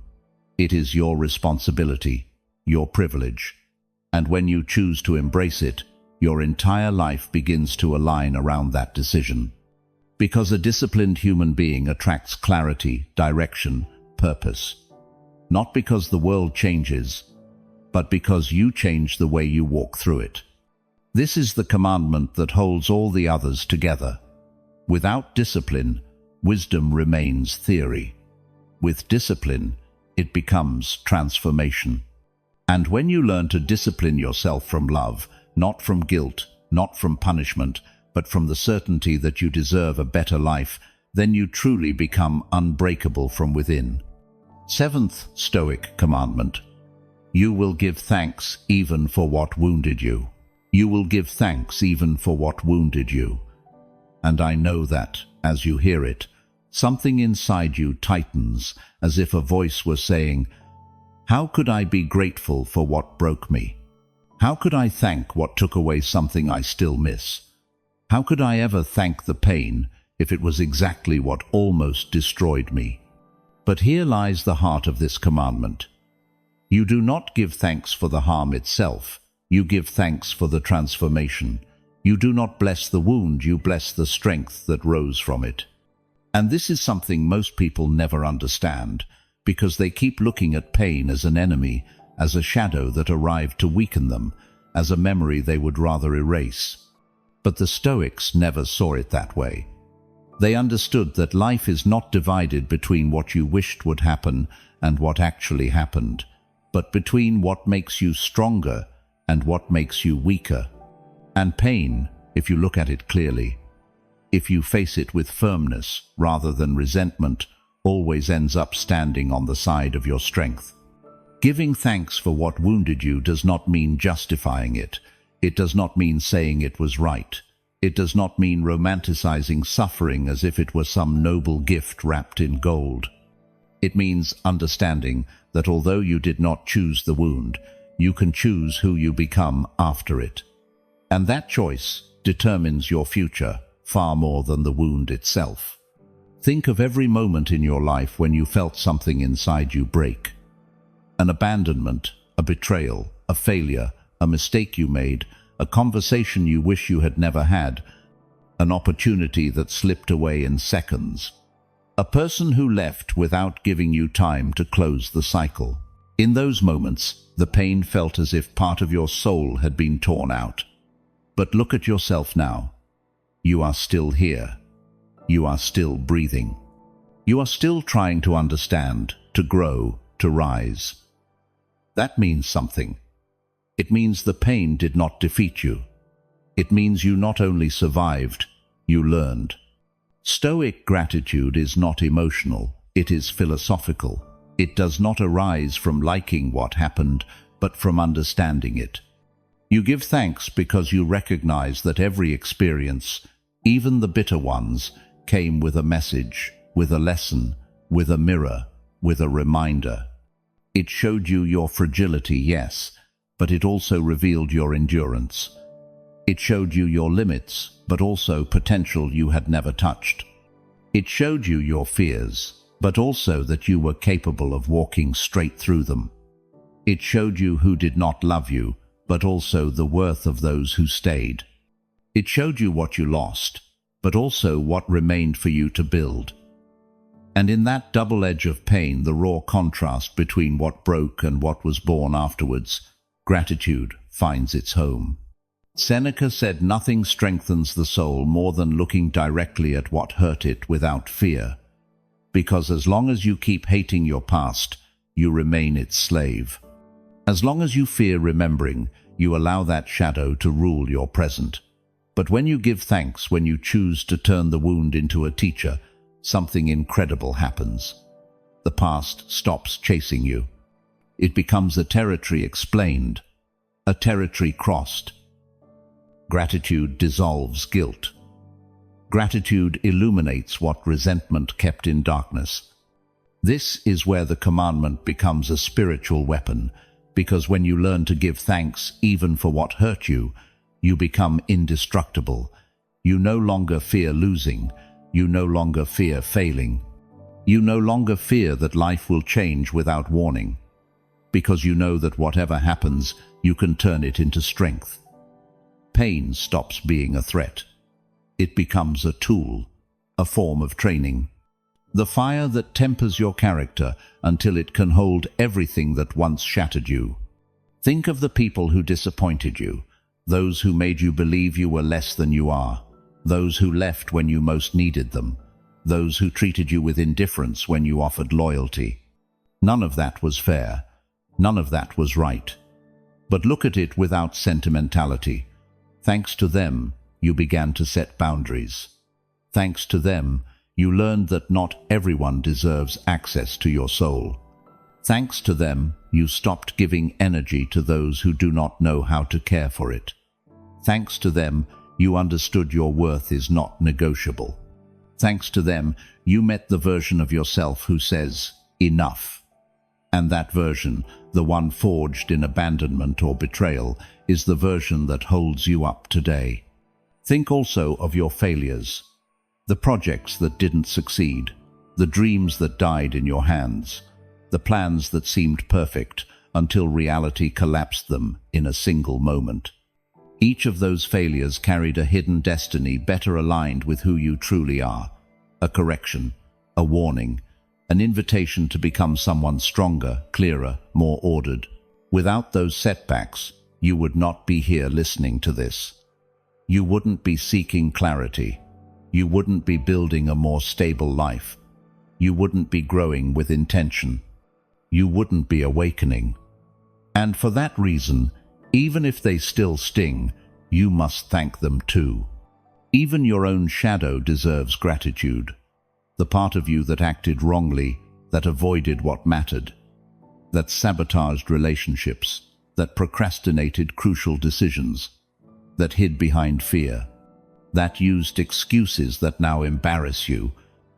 [SPEAKER 1] It is your responsibility, your privilege. And when you choose to embrace it, your entire life begins to align around that decision. Because a disciplined human being attracts clarity, direction, purpose. Not because the world changes, but because you change the way you walk through it. This is the commandment that holds all the others together. Without discipline, wisdom remains theory. With discipline, it becomes transformation. And when you learn to discipline yourself from love, not from guilt, not from punishment, but from the certainty that you deserve a better life, then you truly become unbreakable from within. 7th Stoic commandment. You will give thanks even for what wounded you. You will give thanks even for what wounded you. And I know that, as you hear it, something inside you tightens, as if a voice were saying, "How could I be grateful for what broke me? How could I thank what took away something I still miss? How could I ever thank the pain if it was exactly what almost destroyed me?" But here lies the heart of this commandment. You do not give thanks for the harm itself. You give thanks for the transformation. You do not bless the wound, you bless the strength that rose from it. And this is something most people never understand, because they keep looking at pain as an enemy, as a shadow that arrived to weaken them, as a memory they would rather erase. But the Stoics never saw it that way. They understood that life is not divided between what you wished would happen and what actually happened, but between what makes you stronger and what makes you weaker. And pain, if you look at it clearly, if you face it with firmness rather than resentment, always ends up standing on the side of your strength. Giving thanks for what wounded you does not mean justifying it. It does not mean saying it was right. It does not mean romanticizing suffering as if it were some noble gift wrapped in gold. It means understanding that although you did not choose the wound, you can choose who you become after it. And that choice determines your future far more than the wound itself. Think of every moment in your life when you felt something inside you break. An abandonment, a betrayal, a failure, a mistake you made, a conversation you wish you had never had, an opportunity that slipped away in seconds. A person who left without giving you time to close the cycle. In those moments, the pain felt as if part of your soul had been torn out. But look at yourself now. You are still here. You are still breathing. You are still trying to understand, to grow, to rise. That means something. It means the pain did not defeat you. It means you not only survived, you learned. Stoic gratitude is not emotional, it is philosophical. It does not arise from liking what happened, but from understanding it. You give thanks because you recognize that every experience, even the bitter ones, came with a message, with a lesson, with a mirror, with a reminder. It showed you your fragility, yes, but it also revealed your endurance. It showed you your limits, but also potential you had never touched. It showed you your fears, but also that you were capable of walking straight through them. It showed you who did not love you, but also the worth of those who stayed. It showed you what you lost, but also what remained for you to build. And in that double edge of pain, the raw contrast between what broke and what was born afterwards, gratitude finds its home. Seneca said nothing strengthens the soul more than looking directly at what hurt it without fear, because as long as you keep hating your past, you remain its slave. As long as you fear remembering, you allow that shadow to rule your present. But when you give thanks, when you choose to turn the wound into a teacher, something incredible happens. The past stops chasing you. It becomes a territory explained, a territory crossed. Gratitude dissolves guilt. Gratitude illuminates what resentment kept in darkness. This is where the commandment becomes a spiritual weapon, because when you learn to give thanks even for what hurt you, you become indestructible. You no longer fear losing. You no longer fear failing. You no longer fear that life will change without warning, because you know that whatever happens, you can turn it into strength. Pain stops being a threat. It becomes a tool, a form of training. The fire that tempers your character until it can hold everything that once shattered you. Think of the people who disappointed you, those who made you believe you were less than you are, those who left when you most needed them, those who treated you with indifference when you offered loyalty. None of that was fair. None of that was right. But look at it without sentimentality. Thanks to them, you began to set boundaries. Thanks to them, you learned that not everyone deserves access to your soul. Thanks to them, you stopped giving energy to those who do not know how to care for it. Thanks to them, you understood your worth is not negotiable. Thanks to them, you met the version of yourself who says, enough. And that version, the one forged in abandonment or betrayal, is the version that holds you up today. Think also of your failures, the projects that didn't succeed, the dreams that died in your hands, the plans that seemed perfect until reality collapsed them in a single moment. Each of those failures carried a hidden destiny better aligned with who you truly are, a correction, a warning, an invitation to become someone stronger, clearer, more ordered. Without those setbacks, you would not be here listening to this. You wouldn't be seeking clarity. You wouldn't be building a more stable life. You wouldn't be growing with intention. You wouldn't be awakening. And for that reason, even if they still sting, you must thank them too. Even your own shadow deserves gratitude. The part of you that acted wrongly, that avoided what mattered, that sabotaged relationships, that procrastinated crucial decisions, that hid behind fear, that used excuses that now embarrass you.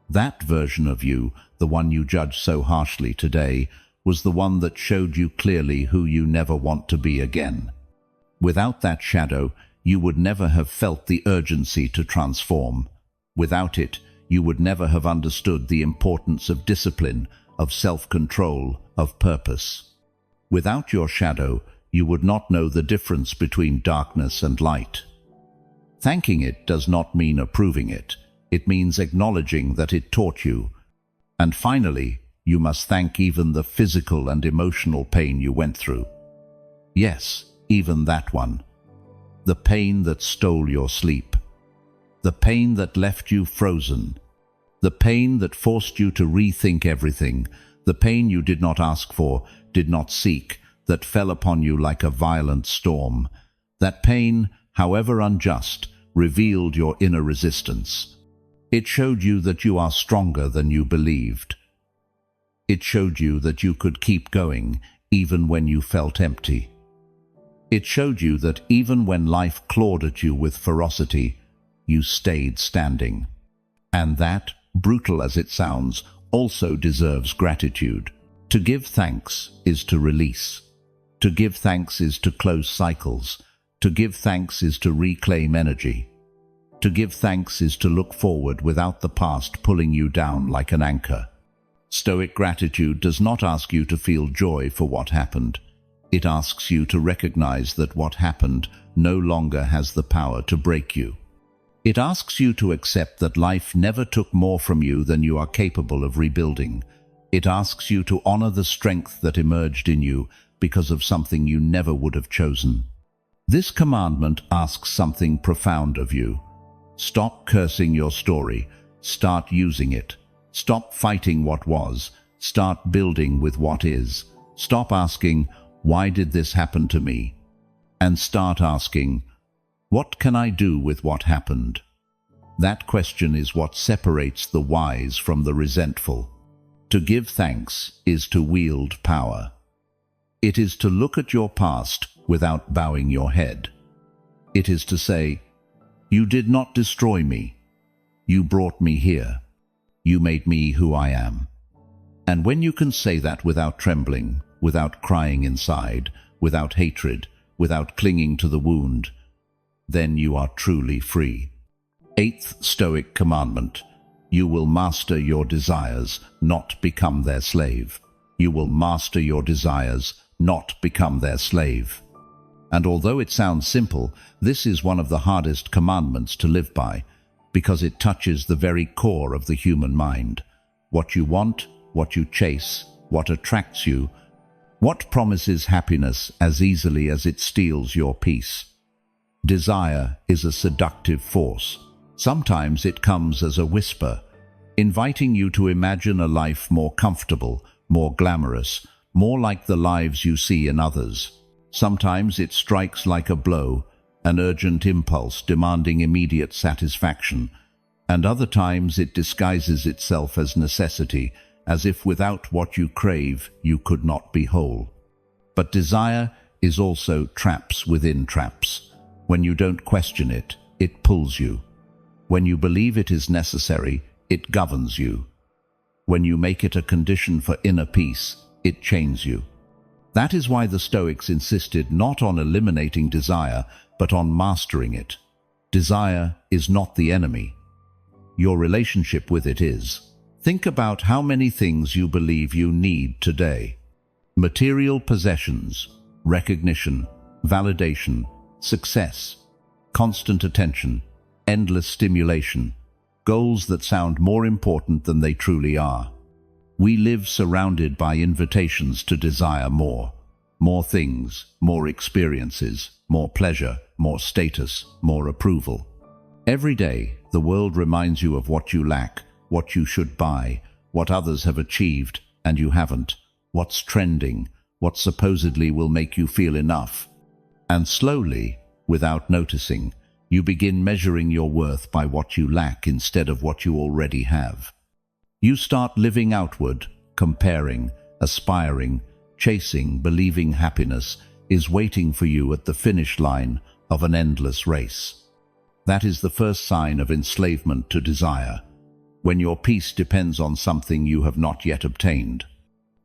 [SPEAKER 1] That version of you, the one you judge so harshly today, was the one that showed you clearly who you never want to be again. Without that shadow, you would never have felt the urgency to transform. Without it, you would never have understood the importance of discipline, of self-control, of purpose. Without your shadow, you would not know the difference between darkness and light. Thanking it does not mean approving it. It means acknowledging that it taught you. And finally, you must thank even the physical and emotional pain you went through. Yes, even that one. The pain that stole your sleep. The pain that left you frozen. The pain that forced you to rethink everything. The pain you did not ask for, did not seek, that fell upon you like a violent storm. That pain, however unjust, revealed your inner resistance. It showed you that you are stronger than you believed. It showed you that you could keep going even when you felt empty. It showed you that even when life clawed at you with ferocity, you stayed standing. And that, brutal as it sounds, also deserves gratitude. To give thanks is to release. To give thanks is to close cycles. To give thanks is to reclaim energy. To give thanks is to look forward without the past pulling you down like an anchor. Stoic gratitude does not ask you to feel joy for what happened. It asks you to recognize that what happened no longer has the power to break you. It asks you to accept that life never took more from you than you are capable of rebuilding. It asks you to honor the strength that emerged in you because of something you never would have chosen. This commandment asks something profound of you. Stop cursing your story. Start using it. Stop fighting what was. Start building with what is. Stop asking, "Why did this happen to me?" And start asking, "What can I do with what happened?" That question is what separates the wise from the resentful. To give thanks is to wield power. It is to look at your past without bowing your head. It is to say, "You did not destroy me. You brought me here. You made me who I am." And when you can say that without trembling, without crying inside, without hatred, without clinging to the wound, then you are truly free. 8th Stoic commandment: you will master your desires, not become their slave. You will master your desires, not become their slave. And although it sounds simple, this is one of the hardest commandments to live by, because it touches the very core of the human mind. What you want, what you chase, what attracts you, what promises happiness as easily as it steals your peace. Desire is a seductive force. Sometimes it comes as a whisper, inviting you to imagine a life more comfortable, more glamorous, more like the lives you see in others. Sometimes it strikes like a blow, an urgent impulse demanding immediate satisfaction, and other times it disguises itself as necessity, as if without what you crave, you could not be whole. But desire is also traps within traps. When you don't question it, it pulls you. When you believe it is necessary, it governs you. When you make it a condition for inner peace, it chains you. That is why the Stoics insisted not on eliminating desire, but on mastering it. Desire is not the enemy. Your relationship with it is. Think about how many things you believe you need today. Material possessions, recognition, validation, success, constant attention, endless stimulation, goals that sound more important than they truly are. We live surrounded by invitations to desire more. More things, more experiences, more pleasure, more status, more approval. Every day, the world reminds you of what you lack, what you should buy, what others have achieved and you haven't, what's trending, what supposedly will make you feel enough. And slowly, without noticing, you begin measuring your worth by what you lack instead of what you already have. You start living outward, comparing, aspiring, chasing, believing happiness is waiting for you at the finish line of an endless race. That is the first sign of enslavement to desire, when your peace depends on something you have not yet obtained.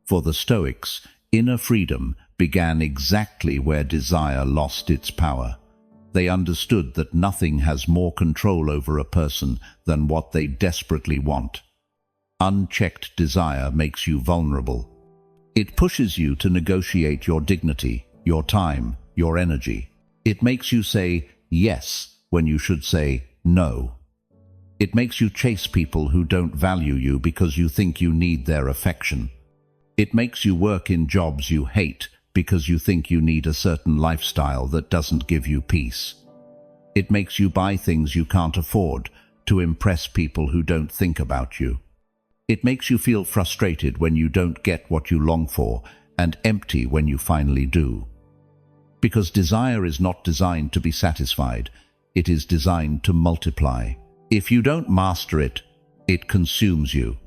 [SPEAKER 1] For the Stoics, inner freedom began exactly where desire lost its power. They understood that nothing has more control over a person than what they desperately want. Unchecked desire makes you vulnerable. It pushes you to negotiate your dignity, your time, your energy. It makes you say yes when you should say no. It makes you chase people who don't value you because you think you need their affection. It makes you work in jobs you hate because you think you need a certain lifestyle that doesn't give you peace. It makes you buy things you can't afford to impress people who don't think about you. It makes you feel frustrated when you don't get what you long for and empty when you finally do. Because desire is not designed to be satisfied, it is designed to multiply. If you don't master it, it consumes you.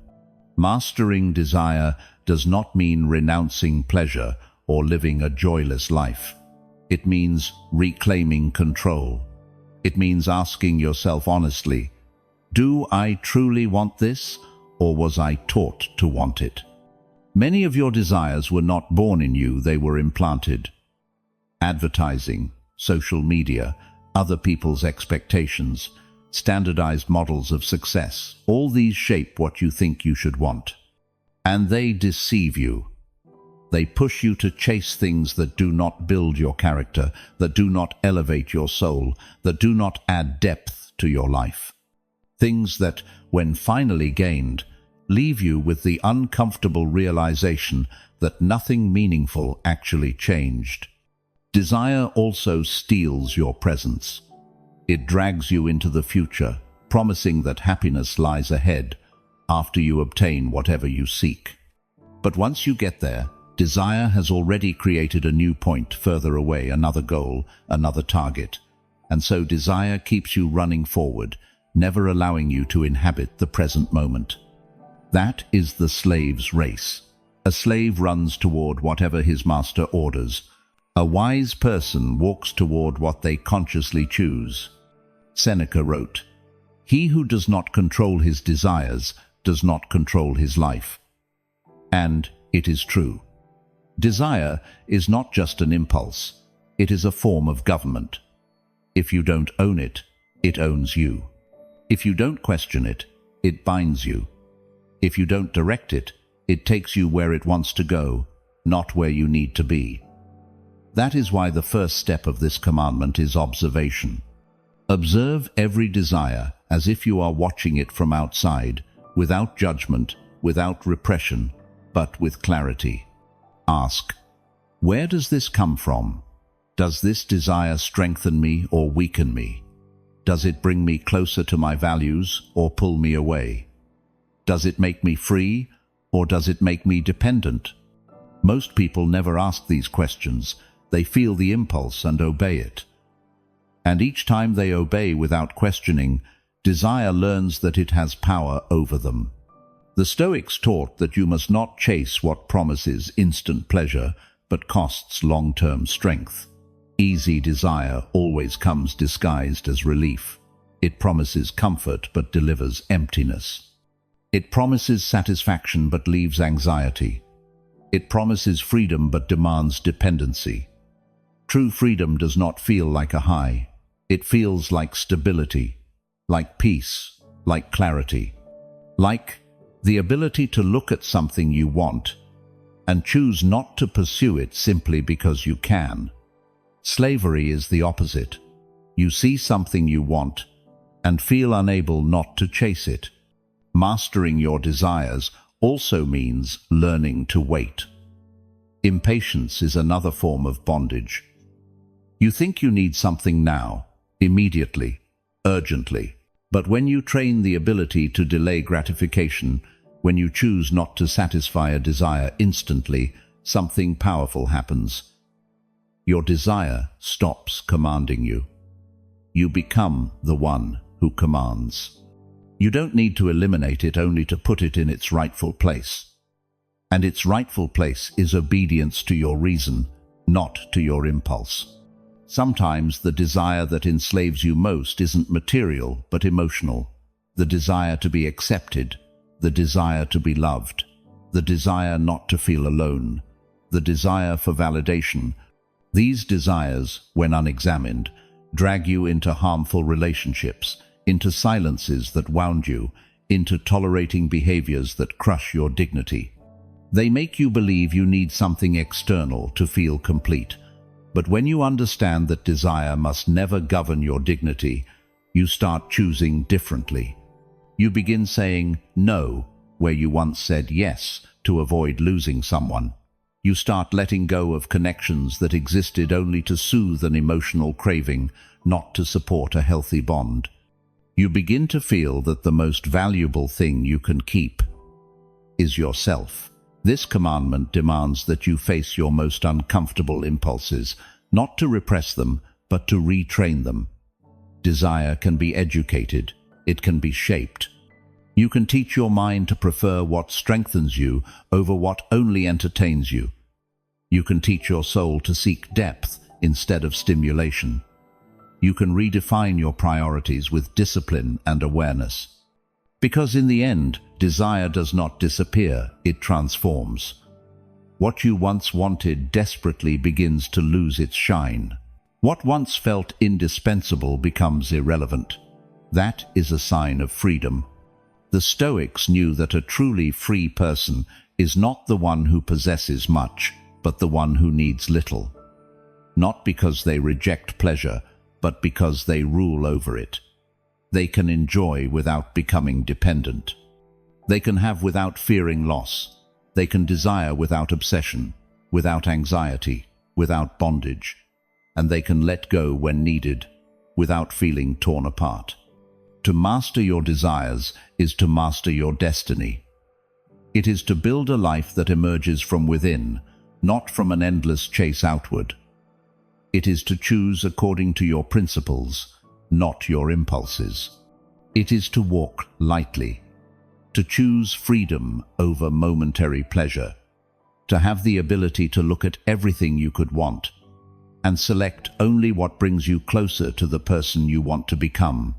[SPEAKER 1] Mastering desire does not mean renouncing pleasure or living a joyless life. It means reclaiming control. It means asking yourself honestly, do I truly want this, or was I taught to want it? Many of your desires were not born in you, they were implanted. Advertising, social media, other people's expectations, standardized models of success, all these shape what you think you should want. And they deceive you. They push you to chase things that do not build your character, that do not elevate your soul, that do not add depth to your life. Things that, when finally gained, leave you with the uncomfortable realization that nothing meaningful actually changed. Desire also steals your presence. It drags you into the future, promising that happiness lies ahead after you obtain whatever you seek. But once you get there, desire has already created a new point further away, another goal, another target. And so desire keeps you running forward, never allowing you to inhabit the present moment. That is the slave's race. A slave runs toward whatever his master orders. A wise person walks toward what they consciously choose. Seneca wrote, "He who does not control his desires does not control his life." And it is true. Desire is not just an impulse, it is a form of government. If you don't own it, it owns you. If you don't question it, it binds you. If you don't direct it, it takes you where it wants to go, not where you need to be. That is why the first step of this commandment is observation. Observe every desire as if you are watching it from outside, without judgment, without repression, but with clarity. Ask, where does this come from? Does this desire strengthen me or weaken me? Does it bring me closer to my values or pull me away? Does it make me free or does it make me dependent? Most people never ask these questions. They feel the impulse and obey it. And each time they obey without questioning, desire learns that it has power over them. The Stoics taught that you must not chase what promises instant pleasure, but costs long-term strength. Easy desire always comes disguised as relief. It promises comfort but delivers emptiness. It promises satisfaction but leaves anxiety. It promises freedom but demands dependency. True freedom does not feel like a high. It feels like stability, like peace, like clarity, like the ability to look at something you want and choose not to pursue it simply because you can. Slavery is the opposite. You see something you want and feel unable not to chase it. Mastering your desires also means learning to wait. Impatience is another form of bondage. You think you need something now, immediately, urgently. But when you train the ability to delay gratification, when you choose not to satisfy a desire instantly, something powerful happens. Your desire stops commanding you. You become the one who commands. You don't need to eliminate it, only to put it in its rightful place. And its rightful place is obedience to your reason, not to your impulse. Sometimes the desire that enslaves you most isn't material, but emotional. The desire to be accepted, the desire to be loved, the desire not to feel alone, the desire for validation. These desires, when unexamined, drag you into harmful relationships, into silences that wound you, into tolerating behaviors that crush your dignity. They make you believe you need something external to feel complete. But when you understand that desire must never govern your dignity, you start choosing differently. You begin saying no where you once said yes to avoid losing someone. You start letting go of connections that existed only to soothe an emotional craving, not to support a healthy bond. You begin to feel that the most valuable thing you can keep is yourself. This commandment demands that you face your most uncomfortable impulses, not to repress them, but to retrain them. Desire can be educated. It can be shaped. You can teach your mind to prefer what strengthens you over what only entertains you. You can teach your soul to seek depth instead of stimulation. You can redefine your priorities with discipline and awareness. Because in the end, desire does not disappear, it transforms. What you once wanted desperately begins to lose its shine. What once felt indispensable becomes irrelevant. That is a sign of freedom. The Stoics knew that a truly free person is not the one who possesses much, but the one who needs little. Not because they reject pleasure, but because they rule over it. They can enjoy without becoming dependent. They can have without fearing loss. They can desire without obsession, without anxiety, without bondage. and they can let go when needed, without feeling torn apart. To master your desires is to master your destiny. It is to build a life that emerges from within, not from an endless chase outward. It is to choose according to your principles, not your impulses. It is to walk lightly, to choose freedom over momentary pleasure, to have the ability to look at everything you could want and select only what brings you closer to the person you want to become.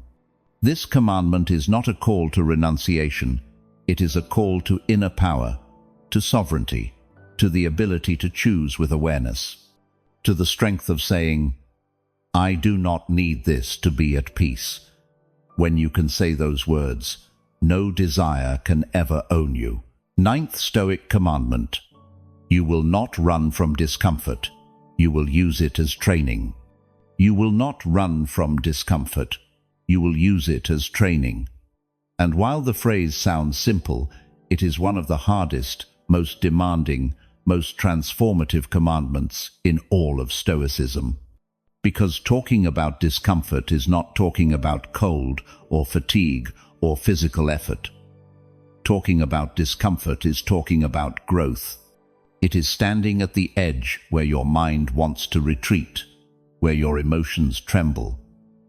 [SPEAKER 1] This commandment is not a call to renunciation, it is a call to inner power, to sovereignty, to the ability to choose with awareness, to the strength of saying, "I do not need this to be at peace." When you can say those words, no desire can ever own you. Ninth Stoic commandment: you will not run from discomfort, you will use it as training. You will not run from discomfort, you will use it as training. And while the phrase sounds simple, it is one of the hardest, most demanding, most transformative commandments in all of Stoicism. Because talking about discomfort is not talking about cold or fatigue or physical effort. Talking about discomfort is talking about growth. It is standing at the edge where your mind wants to retreat, where your emotions tremble,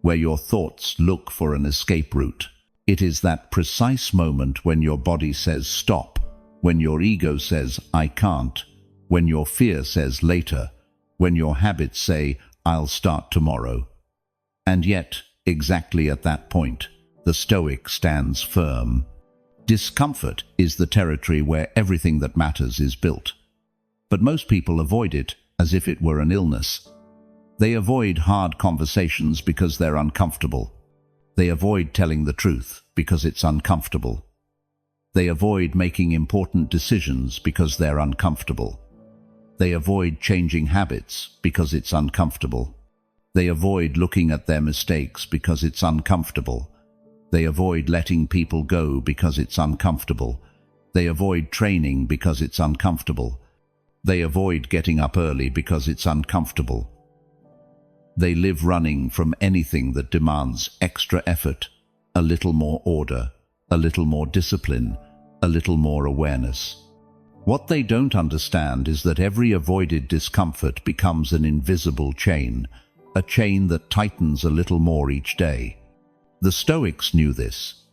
[SPEAKER 1] where your thoughts look for an escape route. It is that precise moment when your body says stop, when your ego says I can't, when your fear says later, when your habits say I'll start tomorrow. And yet, exactly at that point, the Stoic stands firm. Discomfort is the territory where everything that matters is built. But most people avoid it as if it were an illness. They avoid hard conversations because they're uncomfortable. They avoid telling the truth because it's uncomfortable. They avoid making important decisions because they're uncomfortable. They avoid changing habits because it's uncomfortable. They avoid looking at their mistakes because it's uncomfortable. They avoid letting people go because it's uncomfortable. They avoid training because it's uncomfortable. They avoid getting up early because it's uncomfortable. They live running from anything that demands extra effort, a little more order, a little more discipline, a little more awareness. What they don't understand is that every avoided discomfort becomes an invisible chain, a chain that tightens a little more each day. The Stoics knew this.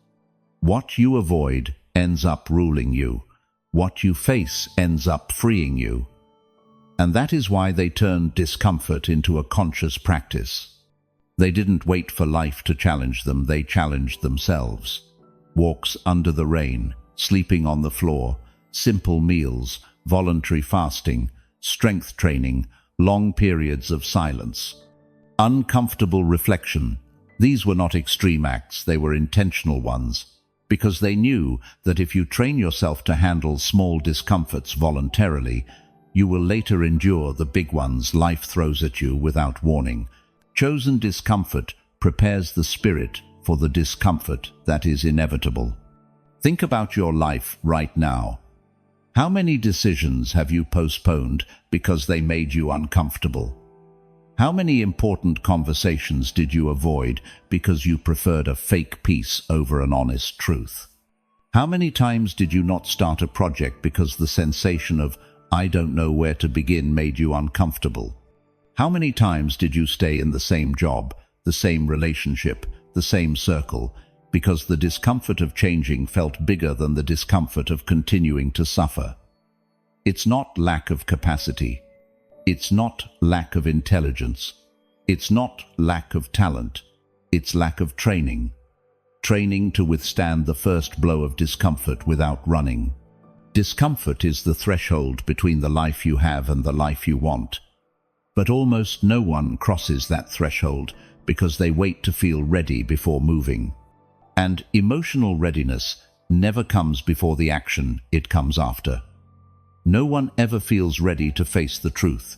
[SPEAKER 1] What you avoid ends up ruling you. What you face ends up freeing you. And that is why they turned discomfort into a conscious practice. They didn't wait for life to challenge them, they challenged themselves. Walks under the rain, sleeping on the floor, simple meals, voluntary fasting, strength training, long periods of silence. Uncomfortable reflection. These were not extreme acts, they were intentional ones. Because they knew that if you train yourself to handle small discomforts voluntarily, you will later endure the big ones life throws at you without warning. Chosen discomfort prepares the spirit for the discomfort that is inevitable. Think about your life right now. How many decisions have you postponed because they made you uncomfortable? How many important conversations did you avoid because you preferred a fake peace over an honest truth? How many times did you not start a project because the sensation of "I don't know where to begin" made you uncomfortable? How many times did you stay in the same job, the same relationship, the same circle, because the discomfort of changing felt bigger than the discomfort of continuing to suffer? It's not lack of capacity. It's not lack of intelligence. It's not lack of talent. It's lack of training. Training to withstand the first blow of discomfort without running. Discomfort is the threshold between the life you have and the life you want. But almost no one crosses that threshold because they wait to feel ready before moving. And emotional readiness never comes before the action, it comes after. No one ever feels ready to face the truth.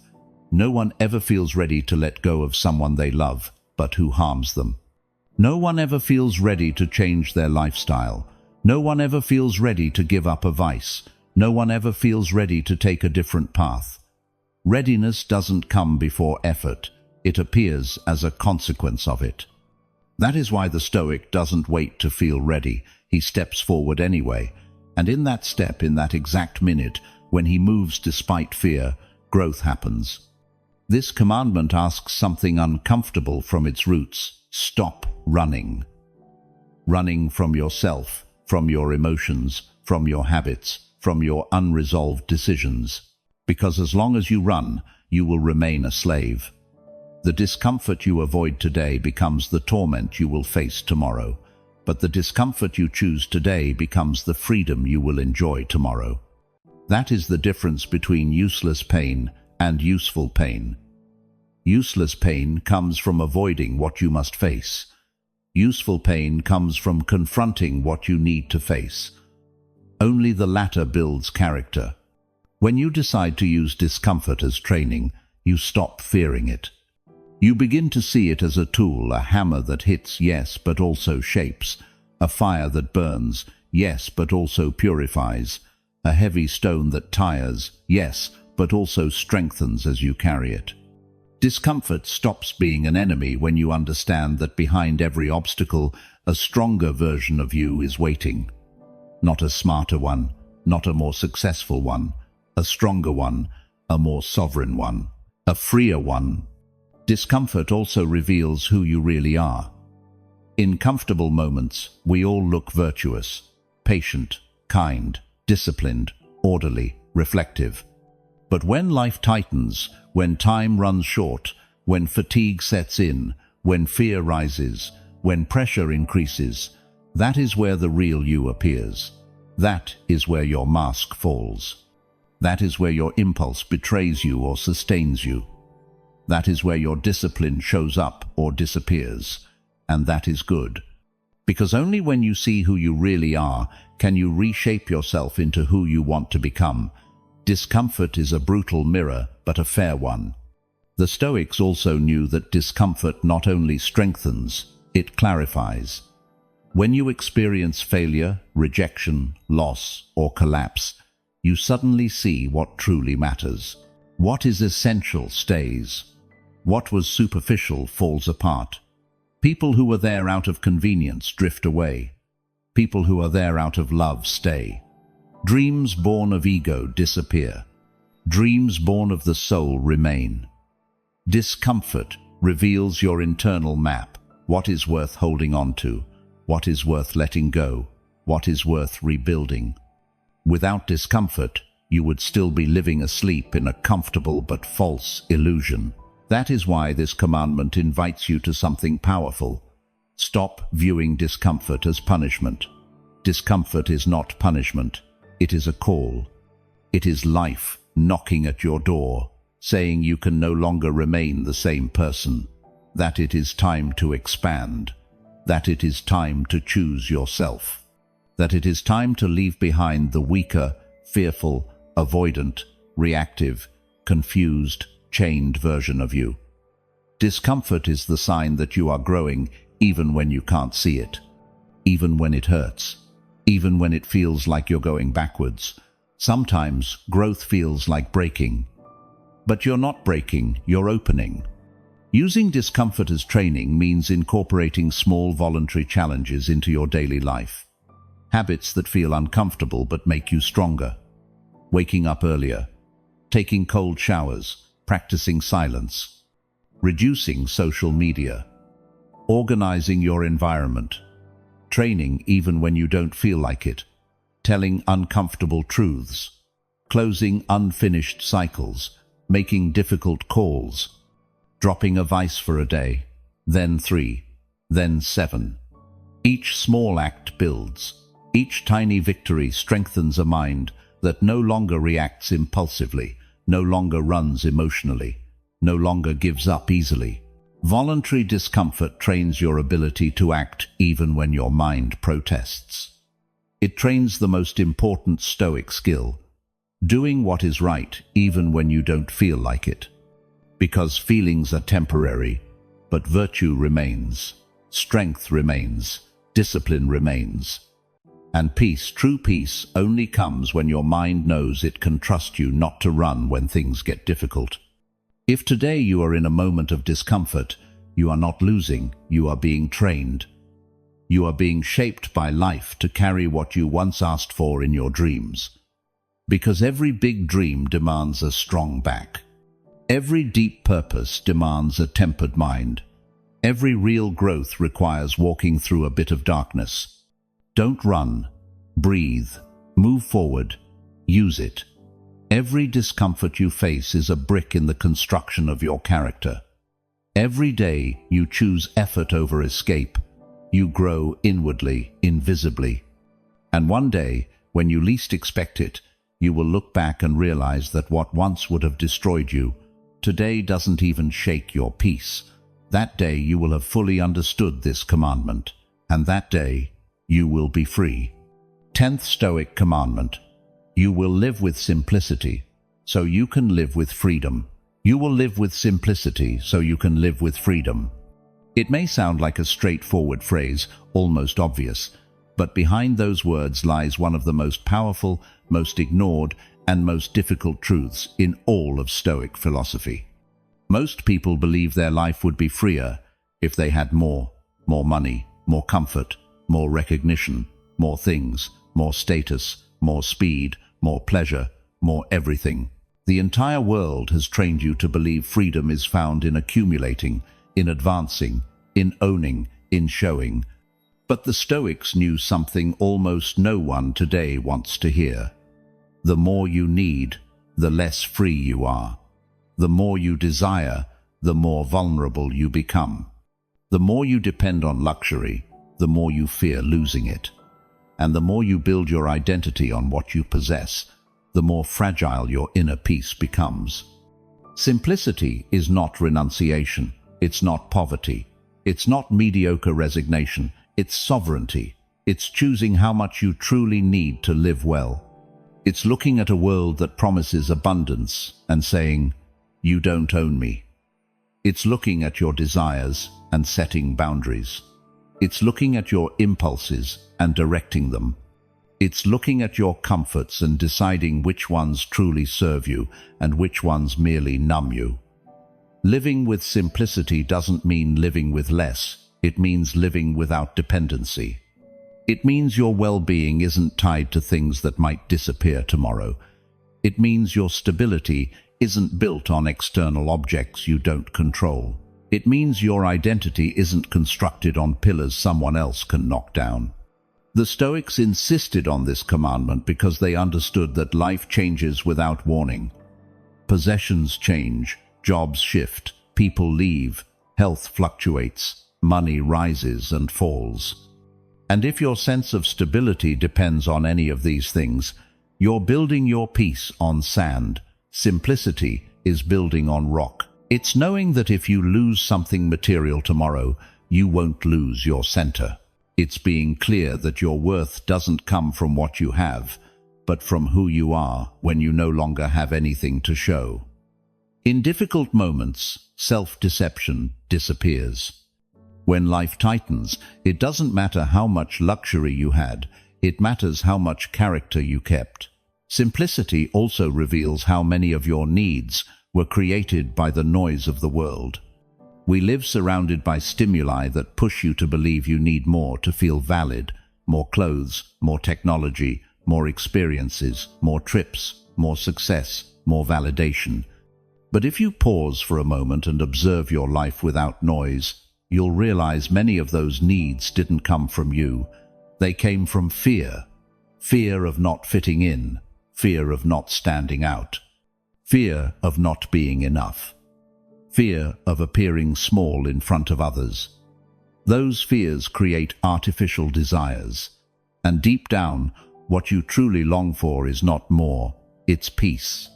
[SPEAKER 1] No one ever feels ready to let go of someone they love, but who harms them. No one ever feels ready to change their lifestyle. No one ever feels ready to give up a vice. No one ever feels ready to take a different path. Readiness doesn't come before effort. It appears as a consequence of it. That is why the Stoic doesn't wait to feel ready. He steps forward anyway, and in that step, in that exact minute, when he moves despite fear, growth happens. This commandment asks something uncomfortable from its roots. Stop running. Running from yourself, from your emotions, from your habits, from your unresolved decisions. Because as long as you run, you will remain a slave. The discomfort you avoid today becomes the torment you will face tomorrow. But the discomfort you choose today becomes the freedom you will enjoy tomorrow. That is the difference between useless pain and useful pain. Useless pain comes from avoiding what you must face. Useful pain comes from confronting what you need to face. Only the latter builds character. When you decide to use discomfort as training, you stop fearing it. You begin to see it as a tool, a hammer that hits, yes, but also shapes, a fire that burns, yes, but also purifies, a heavy stone that tires, yes, but also strengthens as you carry it. Discomfort stops being an enemy when you understand that behind every obstacle, a stronger version of you is waiting. Not a smarter one, not a more successful one, a stronger one, a more sovereign one, a freer one. Discomfort also reveals who you really are. In comfortable moments, we all look virtuous, patient, kind, disciplined, orderly, reflective. But when life tightens, when time runs short, when fatigue sets in, when fear rises, when pressure increases, that is where the real you appears. That is where your mask falls. That is where your impulse betrays you or sustains you. That is where your discipline shows up or disappears. And that is good. Because only when you see who you really are can you reshape yourself into who you want to become. Discomfort is a brutal mirror, but a fair one. The Stoics also knew that discomfort not only strengthens, it clarifies. When you experience failure, rejection, loss, or collapse, you suddenly see what truly matters. What is essential stays. What was superficial falls apart. People who were there out of convenience drift away. People who are there out of love stay. Dreams born of ego disappear. Dreams born of the soul remain. Discomfort reveals your internal map. What is worth holding on to? What is worth letting go? What is worth rebuilding? Without discomfort, you would still be living asleep in a comfortable but false illusion. That is why this commandment invites you to something powerful. Stop viewing discomfort as punishment. Discomfort is not punishment. It is a call. It is life knocking at your door, saying you can no longer remain the same person, that it is time to expand, that it is time to choose yourself, that it is time to leave behind the weaker, fearful, avoidant, reactive, confused, chained version of you. Discomfort is the sign that you are growing even when you can't see it, even when it hurts, even when it feels like you're going backwards. Sometimes growth feels like breaking. But you're not breaking, you're opening. Using discomfort as training means incorporating small voluntary challenges into your daily life. Habits that feel uncomfortable but make you stronger. Waking up earlier, taking cold showers, practicing silence, reducing social media, organizing your environment, training even when you don't feel like it, telling uncomfortable truths, closing unfinished cycles, making difficult calls, dropping a vice for a day, then 3, then 7. Each small act builds. Each tiny victory strengthens a mind that no longer reacts impulsively, no longer runs emotionally, no longer gives up easily. Voluntary discomfort trains your ability to act even when your mind protests. It trains the most important Stoic skill, doing what is right even when you don't feel like it. Because feelings are temporary, but virtue remains, strength remains, discipline remains. And peace, true peace, only comes when your mind knows it can trust you not to run when things get difficult. If today you are in a moment of discomfort, you are not losing, you are being trained. You are being shaped by life to carry what you once asked for in your dreams. Because every big dream demands a strong back. Every deep purpose demands a tempered mind. Every real growth requires walking through a bit of darkness. Don't run. Breathe. Move forward. Use it. Every discomfort you face is a brick in the construction of your character. Every day you choose effort over escape. You grow inwardly, invisibly. And one day, when you least expect it, you will look back and realize that what once would have destroyed you, today doesn't even shake your peace. That day you will have fully understood this commandment, and that day you will be free. 10th Stoic commandment. You will live with simplicity, so you can live with freedom. You will live with simplicity, so you can live with freedom. It may sound like a straightforward phrase, almost obvious, but behind those words lies one of the most powerful, most ignored, and most difficult truths in all of Stoic philosophy. Most people believe their life would be freer if they had more money, more comfort, more recognition, more things, more status, more speed, more pleasure, more everything. The entire world has trained you to believe freedom is found in accumulating, in advancing, in owning, in showing. But the Stoics knew something almost no one today wants to hear. The more you need, the less free you are. The more you desire, the more vulnerable you become. The more you depend on luxury, the more you fear losing it. And the more you build your identity on what you possess, the more fragile your inner peace becomes. Simplicity is not renunciation. It's not poverty. It's not mediocre resignation. It's sovereignty. It's choosing how much you truly need to live well. It's looking at a world that promises abundance and saying, "You don't own me." It's looking at your desires and setting boundaries. It's looking at your impulses and directing them. It's looking at your comforts and deciding which ones truly serve you and which ones merely numb you. Living with simplicity doesn't mean living with less. It means living without dependency. It means your well-being isn't tied to things that might disappear tomorrow. It means your stability isn't built on external objects you don't control. It means your identity isn't constructed on pillars someone else can knock down. The Stoics insisted on this commandment because they understood that life changes without warning. Possessions change, jobs shift, people leave, health fluctuates, money rises and falls. And if your sense of stability depends on any of these things, you're building your peace on sand. Simplicity is building on rock. It's knowing that if you lose something material tomorrow, you won't lose your center. It's being clear that your worth doesn't come from what you have, but from who you are when you no longer have anything to show. In difficult moments, self-deception disappears. When life tightens, it doesn't matter how much luxury you had, it matters how much character you kept. Simplicity also reveals how many of your needs were created by the noise of the world. We live surrounded by stimuli that push you to believe you need more to feel valid, more clothes, more technology, more experiences, more trips, more success, more validation. But if you pause for a moment and observe your life without noise, you'll realize many of those needs didn't come from you. They came from fear. Fear of not fitting in, fear of not standing out, fear of not being enough, fear of appearing small in front of others. Those fears create artificial desires, and deep down, what you truly long for is not more, it's peace.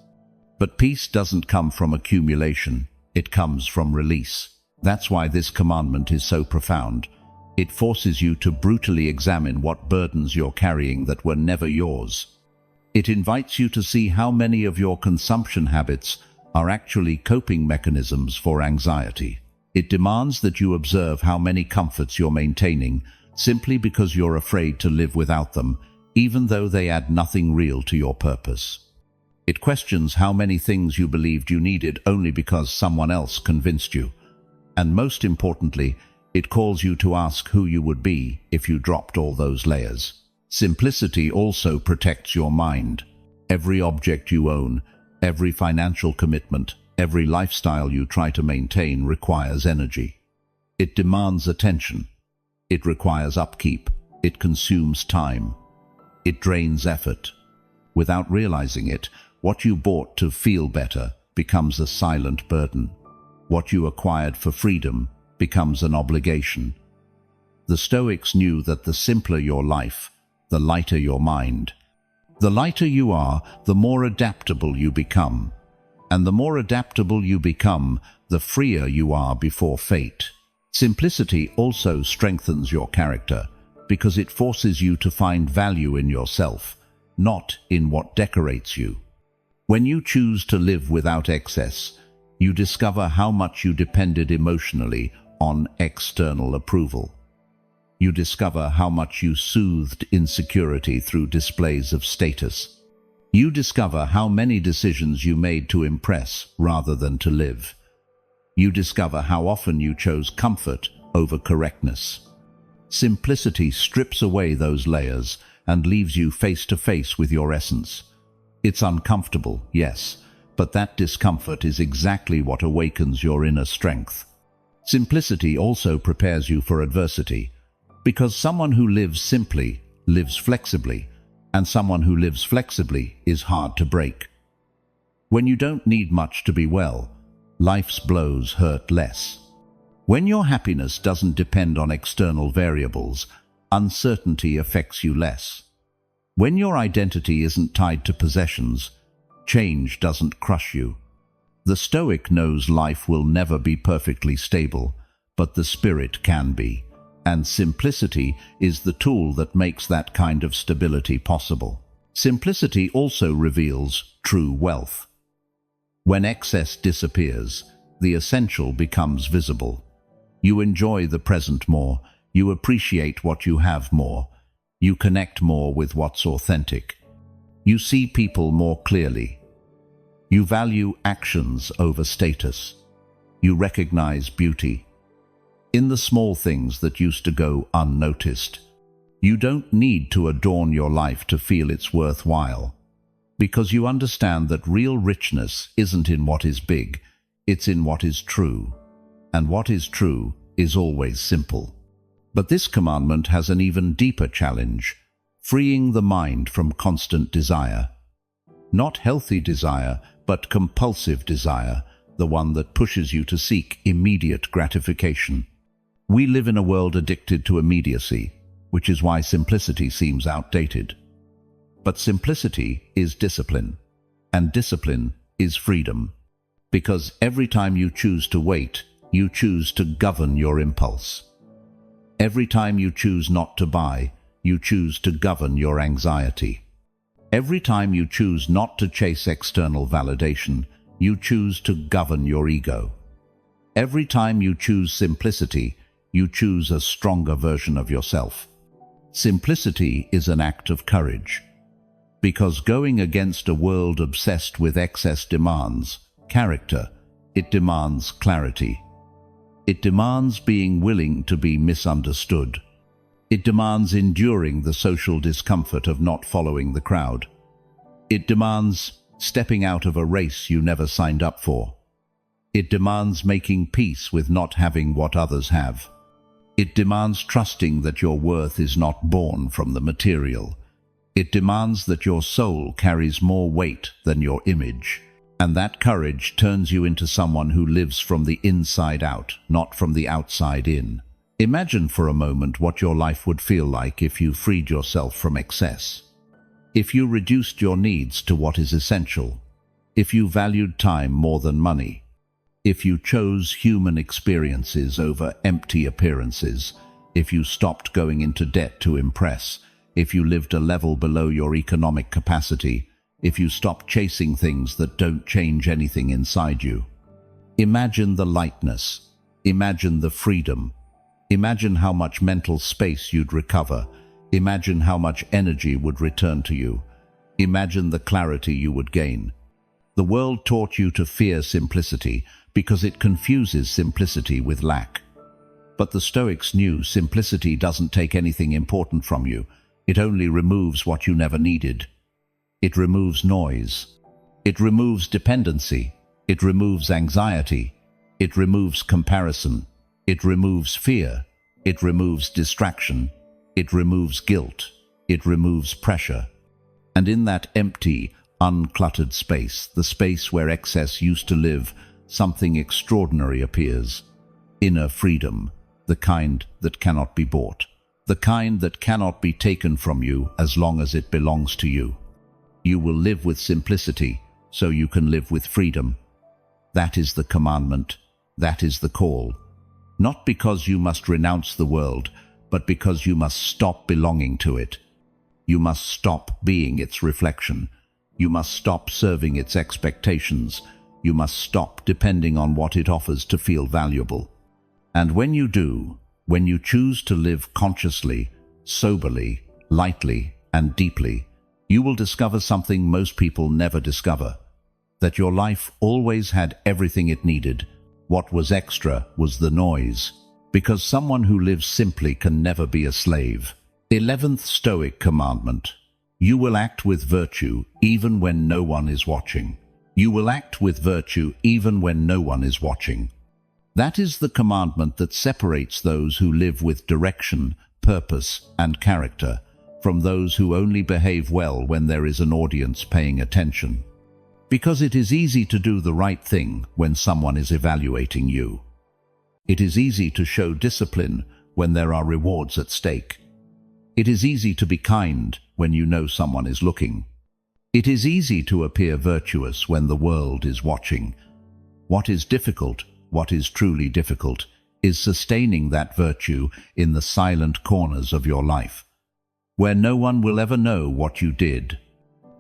[SPEAKER 1] But peace doesn't come from accumulation, it comes from release. That's why this commandment is so profound. It forces you to brutally examine what burdens you're carrying that were never yours. It invites you to see how many of your consumption habits are actually coping mechanisms for anxiety. It demands that you observe how many comforts you're maintaining simply because you're afraid to live without them, even though they add nothing real to your purpose. It questions how many things you believed you needed only because someone else convinced you. And most importantly, it calls you to ask who you would be if you dropped all those layers. Simplicity also protects your mind. Every object you own, every financial commitment, every lifestyle you try to maintain requires energy. It demands attention. It requires upkeep. It consumes time. It drains effort. Without realizing it, what you bought to feel better becomes a silent burden. What you acquired for freedom becomes an obligation. The Stoics knew that the simpler your life, the lighter your mind. The lighter you are, the more adaptable you become. And the more adaptable you become, the freer you are before fate. Simplicity also strengthens your character because it forces you to find value in yourself, not in what decorates you. When you choose to live without excess, you discover how much you depended emotionally on external approval. You discover how much you soothed insecurity through displays of status. You discover how many decisions you made to impress rather than to live. You discover how often you chose comfort over correctness. Simplicity strips away those layers and leaves you face to face with your essence. It's uncomfortable, yes, but that discomfort is exactly what awakens your inner strength. Simplicity also prepares you for adversity, because someone who lives simply lives flexibly, and someone who lives flexibly is hard to break. When you don't need much to be well, life's blows hurt less. When your happiness doesn't depend on external variables, uncertainty affects you less. When your identity isn't tied to possessions, change doesn't crush you. The Stoic knows life will never be perfectly stable, but the spirit can be, and simplicity is the tool that makes that kind of stability possible. Simplicity also reveals true wealth. When excess disappears, the essential becomes visible. You enjoy the present more, you appreciate what you have more, you connect more with what's authentic. You see people more clearly. You value actions over status. You recognize beauty in the small things that used to go unnoticed. You don't need to adorn your life to feel it's worthwhile, because you understand that real richness isn't in what is big, it's in what is true. And what is true is always simple. But this commandment has an even deeper challenge: freeing the mind from constant desire. Not healthy desire, but compulsive desire, the one that pushes you to seek immediate gratification. We live in a world addicted to immediacy, which is why simplicity seems outdated. But simplicity is discipline, and discipline is freedom. Because every time you choose to wait, you choose to govern your impulse. Every time you choose not to buy, you choose to govern your anxiety. Every time you choose not to chase external validation, you choose to govern your ego. Every time you choose simplicity, you choose a stronger version of yourself. Simplicity is an act of courage, because going against a world obsessed with excess demands character, it demands clarity. It demands being willing to be misunderstood. It demands enduring the social discomfort of not following the crowd. It demands stepping out of a race you never signed up for. It demands making peace with not having what others have. It demands trusting that your worth is not born from the material. It demands that your soul carries more weight than your image. And that courage turns you into someone who lives from the inside out, not from the outside in. Imagine for a moment what your life would feel like if you freed yourself from excess. If you reduced your needs to what is essential. If you valued time more than money. If you chose human experiences over empty appearances. If you stopped going into debt to impress. If you lived a level below your economic capacity. If you stop chasing things that don't change anything inside you. Imagine the lightness. Imagine the freedom. Imagine how much mental space you'd recover. Imagine how much energy would return to you. Imagine the clarity you would gain. The world taught you to fear simplicity because it confuses simplicity with lack. But the Stoics knew simplicity doesn't take anything important from you. It only removes what you never needed. It removes noise. It removes dependency. It removes anxiety. It removes comparison. It removes fear. It removes distraction. It removes guilt. It removes pressure. And in that empty, uncluttered space, the space where excess used to live, something extraordinary appears. Inner freedom, the kind that cannot be bought. The kind that cannot be taken from you as long as it belongs to you. You will live with simplicity, so you can live with freedom. That is the commandment. That is the call. Not because you must renounce the world, but because you must stop belonging to it. You must stop being its reflection. You must stop serving its expectations. You must stop depending on what it offers to feel valuable. And when you do, when you choose to live consciously, soberly, lightly, and deeply, you will discover something most people never discover. That your life always had everything it needed. What was extra was the noise. Because someone who lives simply can never be a slave. 11th Stoic commandment. You will act with virtue even when no one is watching. You will act with virtue even when no one is watching. That is the commandment that separates those who live with direction, purpose, and character from those who only behave well when there is an audience paying attention. Because it is easy to do the right thing when someone is evaluating you. It is easy to show discipline when there are rewards at stake. It is easy to be kind when you know someone is looking. It is easy to appear virtuous when the world is watching. What is difficult, what is truly difficult, is sustaining that virtue in the silent corners of your life, where no one will ever know what you did,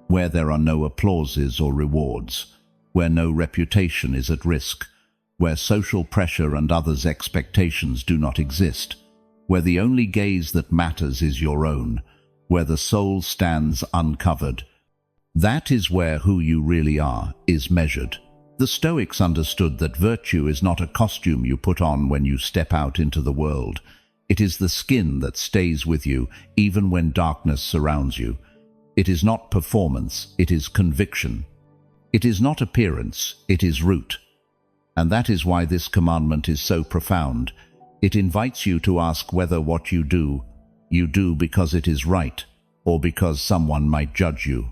[SPEAKER 1] where there are no applauses or rewards, where no reputation is at risk, where social pressure and others' expectations do not exist, where the only gaze that matters is your own, where the soul stands uncovered. That is where who you really are is measured. The Stoics understood that virtue is not a costume you put on when you step out into the world. It is the skin that stays with you even when darkness surrounds you. It is not performance, it is conviction. It is not appearance, it is root. And that is why this commandment is so profound. It invites you to ask whether what you do because it is right, or because someone might judge you.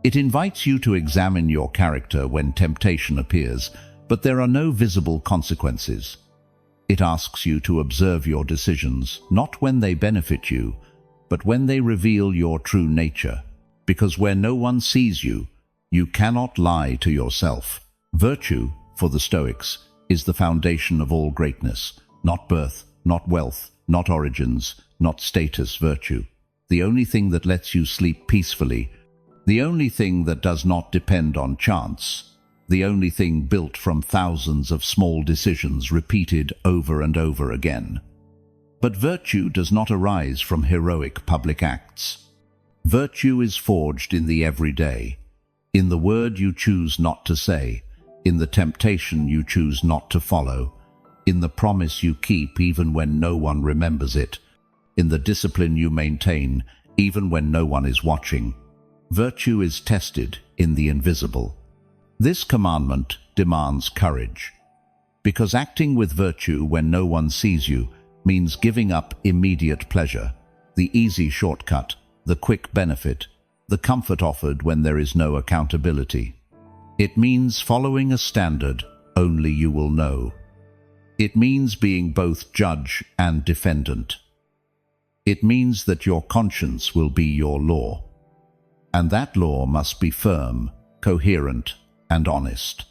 [SPEAKER 1] It invites you to examine your character when temptation appears, but there are no visible consequences. It asks you to observe your decisions, not when they benefit you, but when they reveal your true nature. Because where no one sees you, you cannot lie to yourself. Virtue, for the Stoics, is the foundation of all greatness. Not birth, not wealth, not origins, not status virtue. The only thing that lets you sleep peacefully, the only thing that does not depend on chance, the only thing built from thousands of small decisions repeated over and over again. But virtue does not arise from heroic public acts. Virtue is forged in the everyday, in the word you choose not to say, in the temptation you choose not to follow, in the promise you keep even when no one remembers it, in the discipline you maintain even when no one is watching. Virtue is tested in the invisible. This commandment demands courage, because acting with virtue when no one sees you means giving up immediate pleasure, the easy shortcut, the quick benefit, the comfort offered when there is no accountability. It means following a standard only you will know. It means being both judge and defendant. It means that your conscience will be your law, and that law must be firm, coherent, and honest.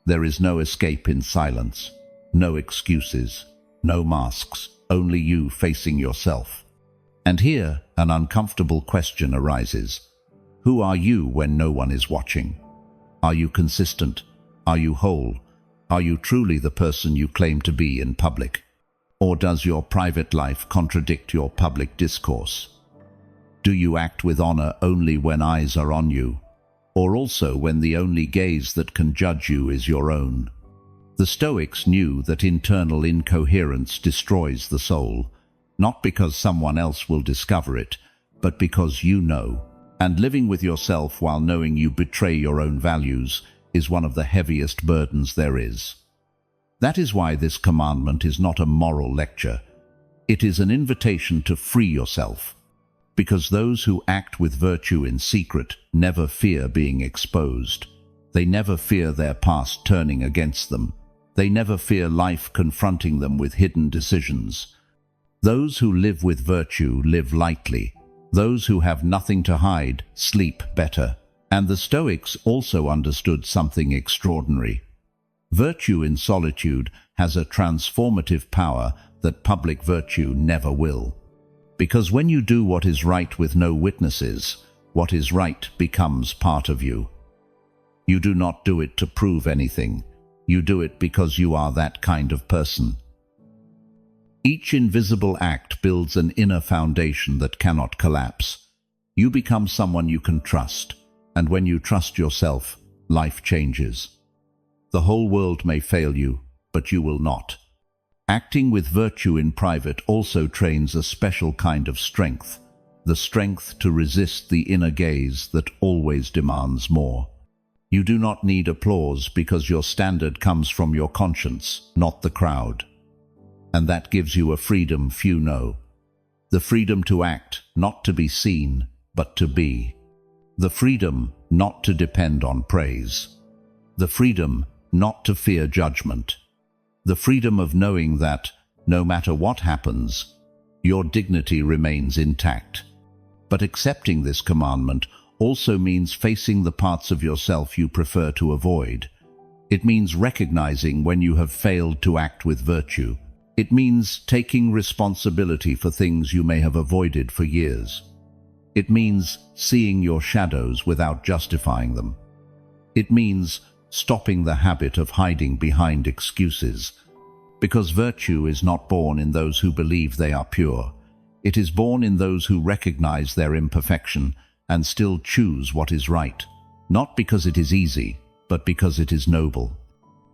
[SPEAKER 1] There is no escape in silence, no excuses, no masks, only you facing yourself. And here an uncomfortable question arises. Who are you when no one is watching? Are you consistent? Are you whole? Are you truly the person you claim to be in public? Or does your private life contradict your public discourse? Do you act with honor only when eyes are on you, or also when the only gaze that can judge you is your own? The Stoics knew that internal incoherence destroys the soul, not because someone else will discover it, but because you know. And living with yourself while knowing you betray your own values is one of the heaviest burdens there is. That is why this commandment is not a moral lecture. It is an invitation to free yourself, because those who act with virtue in secret never fear being exposed. They never fear their past turning against them. They never fear life confronting them with hidden decisions. Those who live with virtue live lightly. Those who have nothing to hide sleep better. And the Stoics also understood something extraordinary. Virtue in solitude has a transformative power that public virtue never will. Because when you do what is right with no witnesses, what is right becomes part of you. You do not do it to prove anything. You do it because you are that kind of person. Each invisible act builds an inner foundation that cannot collapse. You become someone you can trust, and when you trust yourself, life changes. The whole world may fail you, but you will not. Acting with virtue in private also trains a special kind of strength, the strength to resist the inner gaze that always demands more. You do not need applause because your standard comes from your conscience, not the crowd. And that gives you a freedom few know. The freedom to act, not to be seen, but to be. The freedom not to depend on praise. The freedom not to fear judgment. The freedom of knowing that, no matter what happens, your dignity remains intact. But accepting this commandment also means facing the parts of yourself you prefer to avoid. It means recognizing when you have failed to act with virtue. It means taking responsibility for things you may have avoided for years. It means seeing your shadows without justifying them. It means stopping the habit of hiding behind excuses. Because virtue is not born in those who believe they are pure. It is born in those who recognize their imperfection and still choose what is right, not because it is easy, but because it is noble.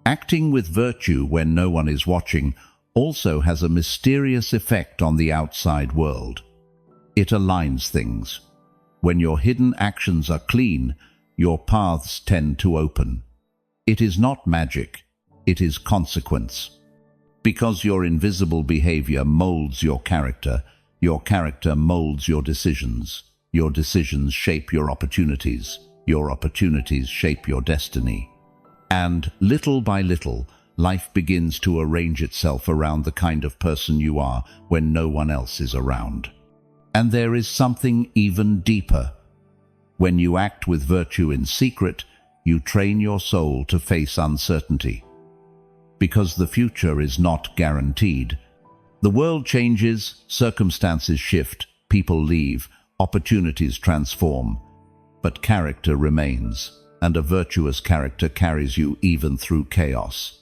[SPEAKER 1] Acting with virtue when no one is watching also has a mysterious effect on the outside world. It aligns things. When your hidden actions are clean, your paths tend to open. It is not magic, it is consequence. Because your invisible behavior molds your character molds your decisions shape your opportunities shape your destiny. And little by little, life begins to arrange itself around the kind of person you are when no one else is around. And there is something even deeper. When you act with virtue in secret, you train your soul to face uncertainty. Because the future is not guaranteed. The world changes, circumstances shift, people leave, opportunities transform. But character remains, and a virtuous character carries you even through chaos.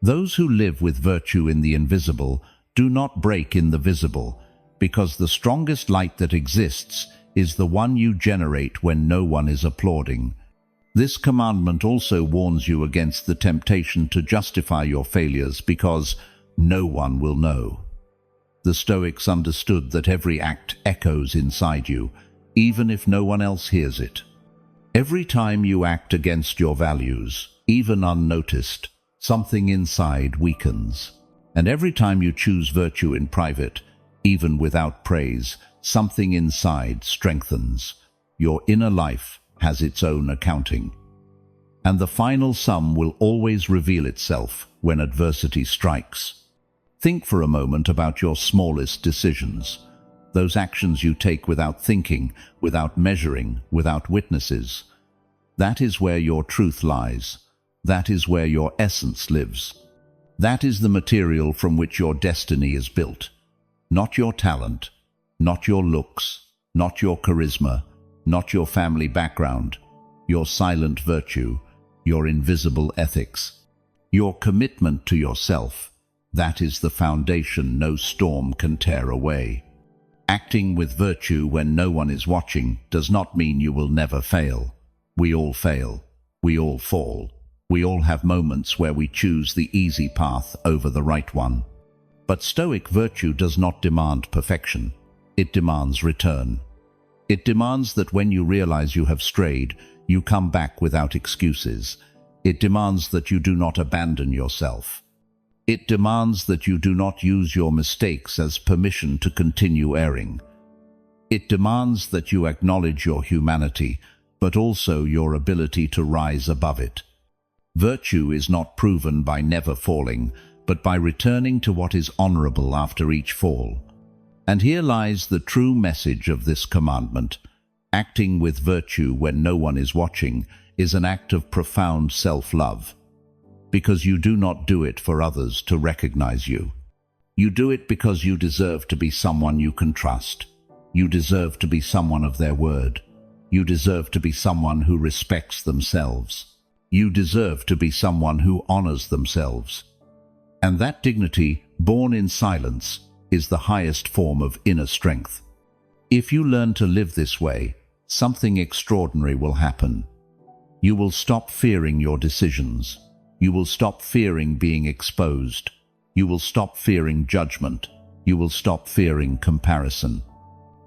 [SPEAKER 1] Those who live with virtue in the invisible do not break in the visible, because the strongest light that exists is the one you generate when no one is applauding. This commandment also warns you against the temptation to justify your failures because no one will know. The Stoics understood that every act echoes inside you, even if no one else hears it. Every time you act against your values, even unnoticed, something inside weakens. And every time you choose virtue in private, even without praise, something inside strengthens. Your inner life has its own accounting. And the final sum will always reveal itself when adversity strikes. Think for a moment about your smallest decisions, those actions you take without thinking, without measuring, without witnesses. That is where your truth lies. That is where your essence lives. That is the material from which your destiny is built. Not your talent, not your looks, not your charisma, not your family background, your silent virtue, your invisible ethics, your commitment to yourself. That is the foundation no storm can tear away. Acting with virtue when no one is watching does not mean you will never fail. We all fail. We all fall. We all have moments where we choose the easy path over the right one. But Stoic virtue does not demand perfection. It demands return. It demands that when you realize you have strayed, you come back without excuses. It demands that you do not abandon yourself. It demands that you do not use your mistakes as permission to continue erring. It demands that you acknowledge your humanity, but also your ability to rise above it. Virtue is not proven by never falling, but by returning to what is honorable after each fall. And here lies the true message of this commandment. Acting with virtue when no one is watching is an act of profound self-love. Because you do not do it for others to recognize you. You do it because you deserve to be someone you can trust. You deserve to be someone of their word. You deserve to be someone who respects themselves. You deserve to be someone who honors themselves. And that dignity, born in silence, is the highest form of inner strength. If you learn to live this way, something extraordinary will happen. You will stop fearing your decisions. You will stop fearing being exposed. You will stop fearing judgment. You will stop fearing comparison.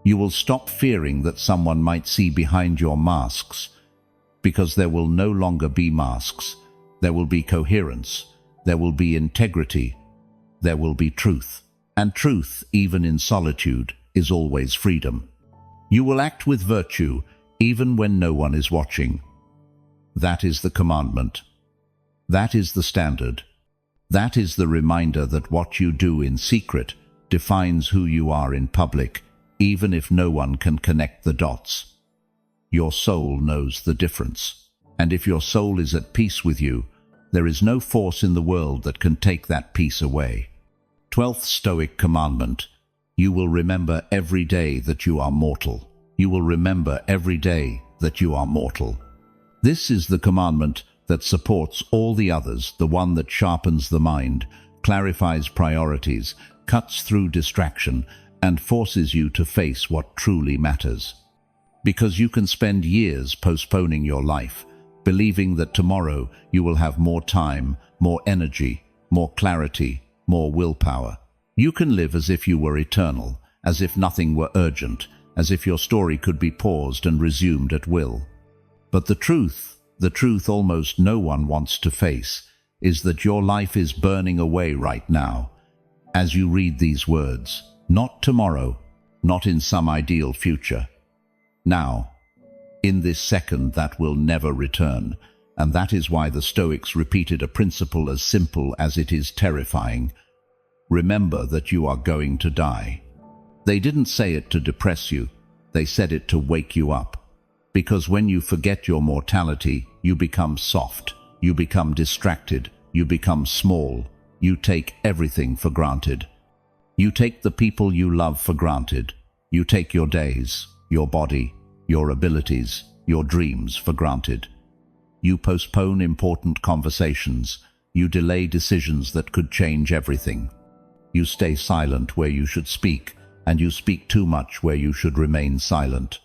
[SPEAKER 1] You will stop fearing that someone might see behind your masks, because there will no longer be masks. There will be coherence. There will be integrity. There will be truth. And truth, even in solitude, is always freedom. You will act with virtue, even when no one is watching. That is the commandment. That is the standard. That is the reminder that what you do in secret defines who you are in public, even if no one can connect the dots. Your soul knows the difference. And if your soul is at peace with you, there is no force in the world that can take that peace away. 12th Stoic commandment. You will remember every day that you are mortal. You will remember every day that you are mortal. This is the commandment that supports all the others, the one that sharpens the mind, clarifies priorities, cuts through distraction, and forces you to face what truly matters. Because you can spend years postponing your life, believing that tomorrow you will have more time, more energy, more clarity, more willpower. You can live as if you were eternal, as if nothing were urgent, as if your story could be paused and resumed at will. But the truth almost no one wants to face, is that your life is burning away right now. As you read these words, not tomorrow, not in some ideal future. Now, in this second that will never return, and that is why the Stoics repeated a principle as simple as it is terrifying. Remember that you are going to die. They didn't say it to depress you, they said it to wake you up. Because when you forget your mortality, you become soft, you become distracted, you become small, you take everything for granted. You take the people you love for granted. You take your days, your body, your abilities, your dreams for granted. You postpone important conversations. You delay decisions that could change everything. You stay silent where you should speak, and you speak too much where you should remain silent.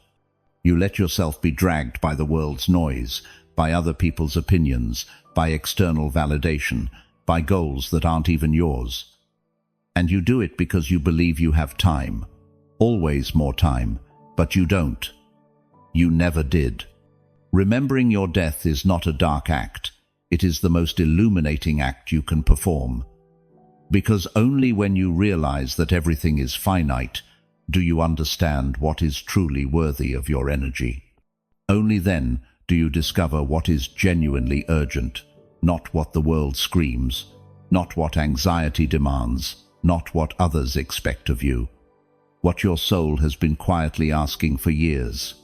[SPEAKER 1] You let yourself be dragged by the world's noise, by other people's opinions, by external validation, by goals that aren't even yours. And you do it because you believe you have time, always more time, but you don't. You never did. Remembering your death is not a dark act. It is the most illuminating act you can perform. Because only when you realize that everything is finite do you understand what is truly worthy of your energy. Only then do you discover what is genuinely urgent, not what the world screams, not what anxiety demands, not what others expect of you. What your soul has been quietly asking for years.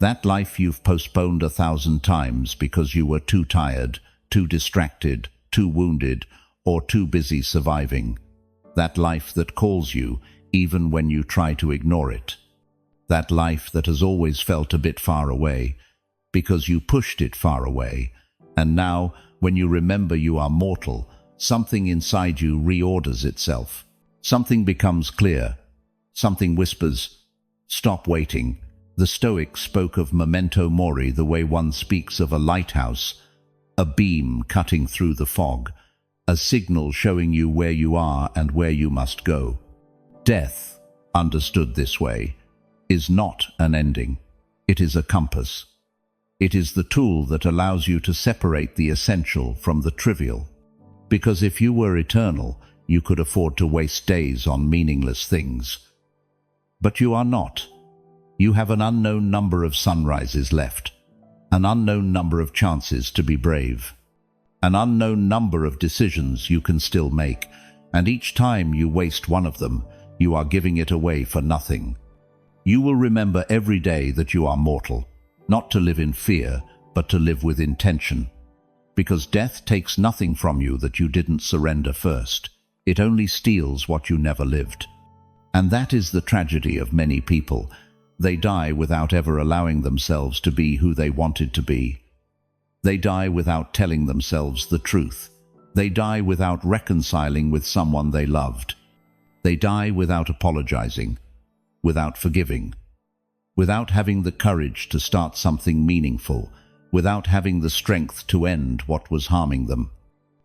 [SPEAKER 1] That life you've postponed 1,000 times because you were too tired, too distracted, too wounded, or too busy surviving. That life that calls you even when you try to ignore it. That life that has always felt a bit far away because you pushed it far away. And now, when you remember you are mortal, something inside you reorders itself. Something becomes clear. Something whispers, "Stop waiting." The Stoics spoke of memento mori the way one speaks of a lighthouse, a beam cutting through the fog, a signal showing you where you are and where you must go. Death, understood this way, is not an ending. It is a compass. It is the tool that allows you to separate the essential from the trivial. Because if you were eternal, you could afford to waste days on meaningless things. But you are not. You have an unknown number of sunrises left, an unknown number of chances to be brave, an unknown number of decisions you can still make, and each time you waste one of them, you are giving it away for nothing. You will remember every day that you are mortal, not to live in fear, but to live with intention. Because death takes nothing from you that you didn't surrender first. It only steals what you never lived. And that is the tragedy of many people. They die without ever allowing themselves to be who they wanted to be. They die without telling themselves the truth. They die without reconciling with someone they loved. They die without apologizing, without forgiving, without having the courage to start something meaningful, without having the strength to end what was harming them.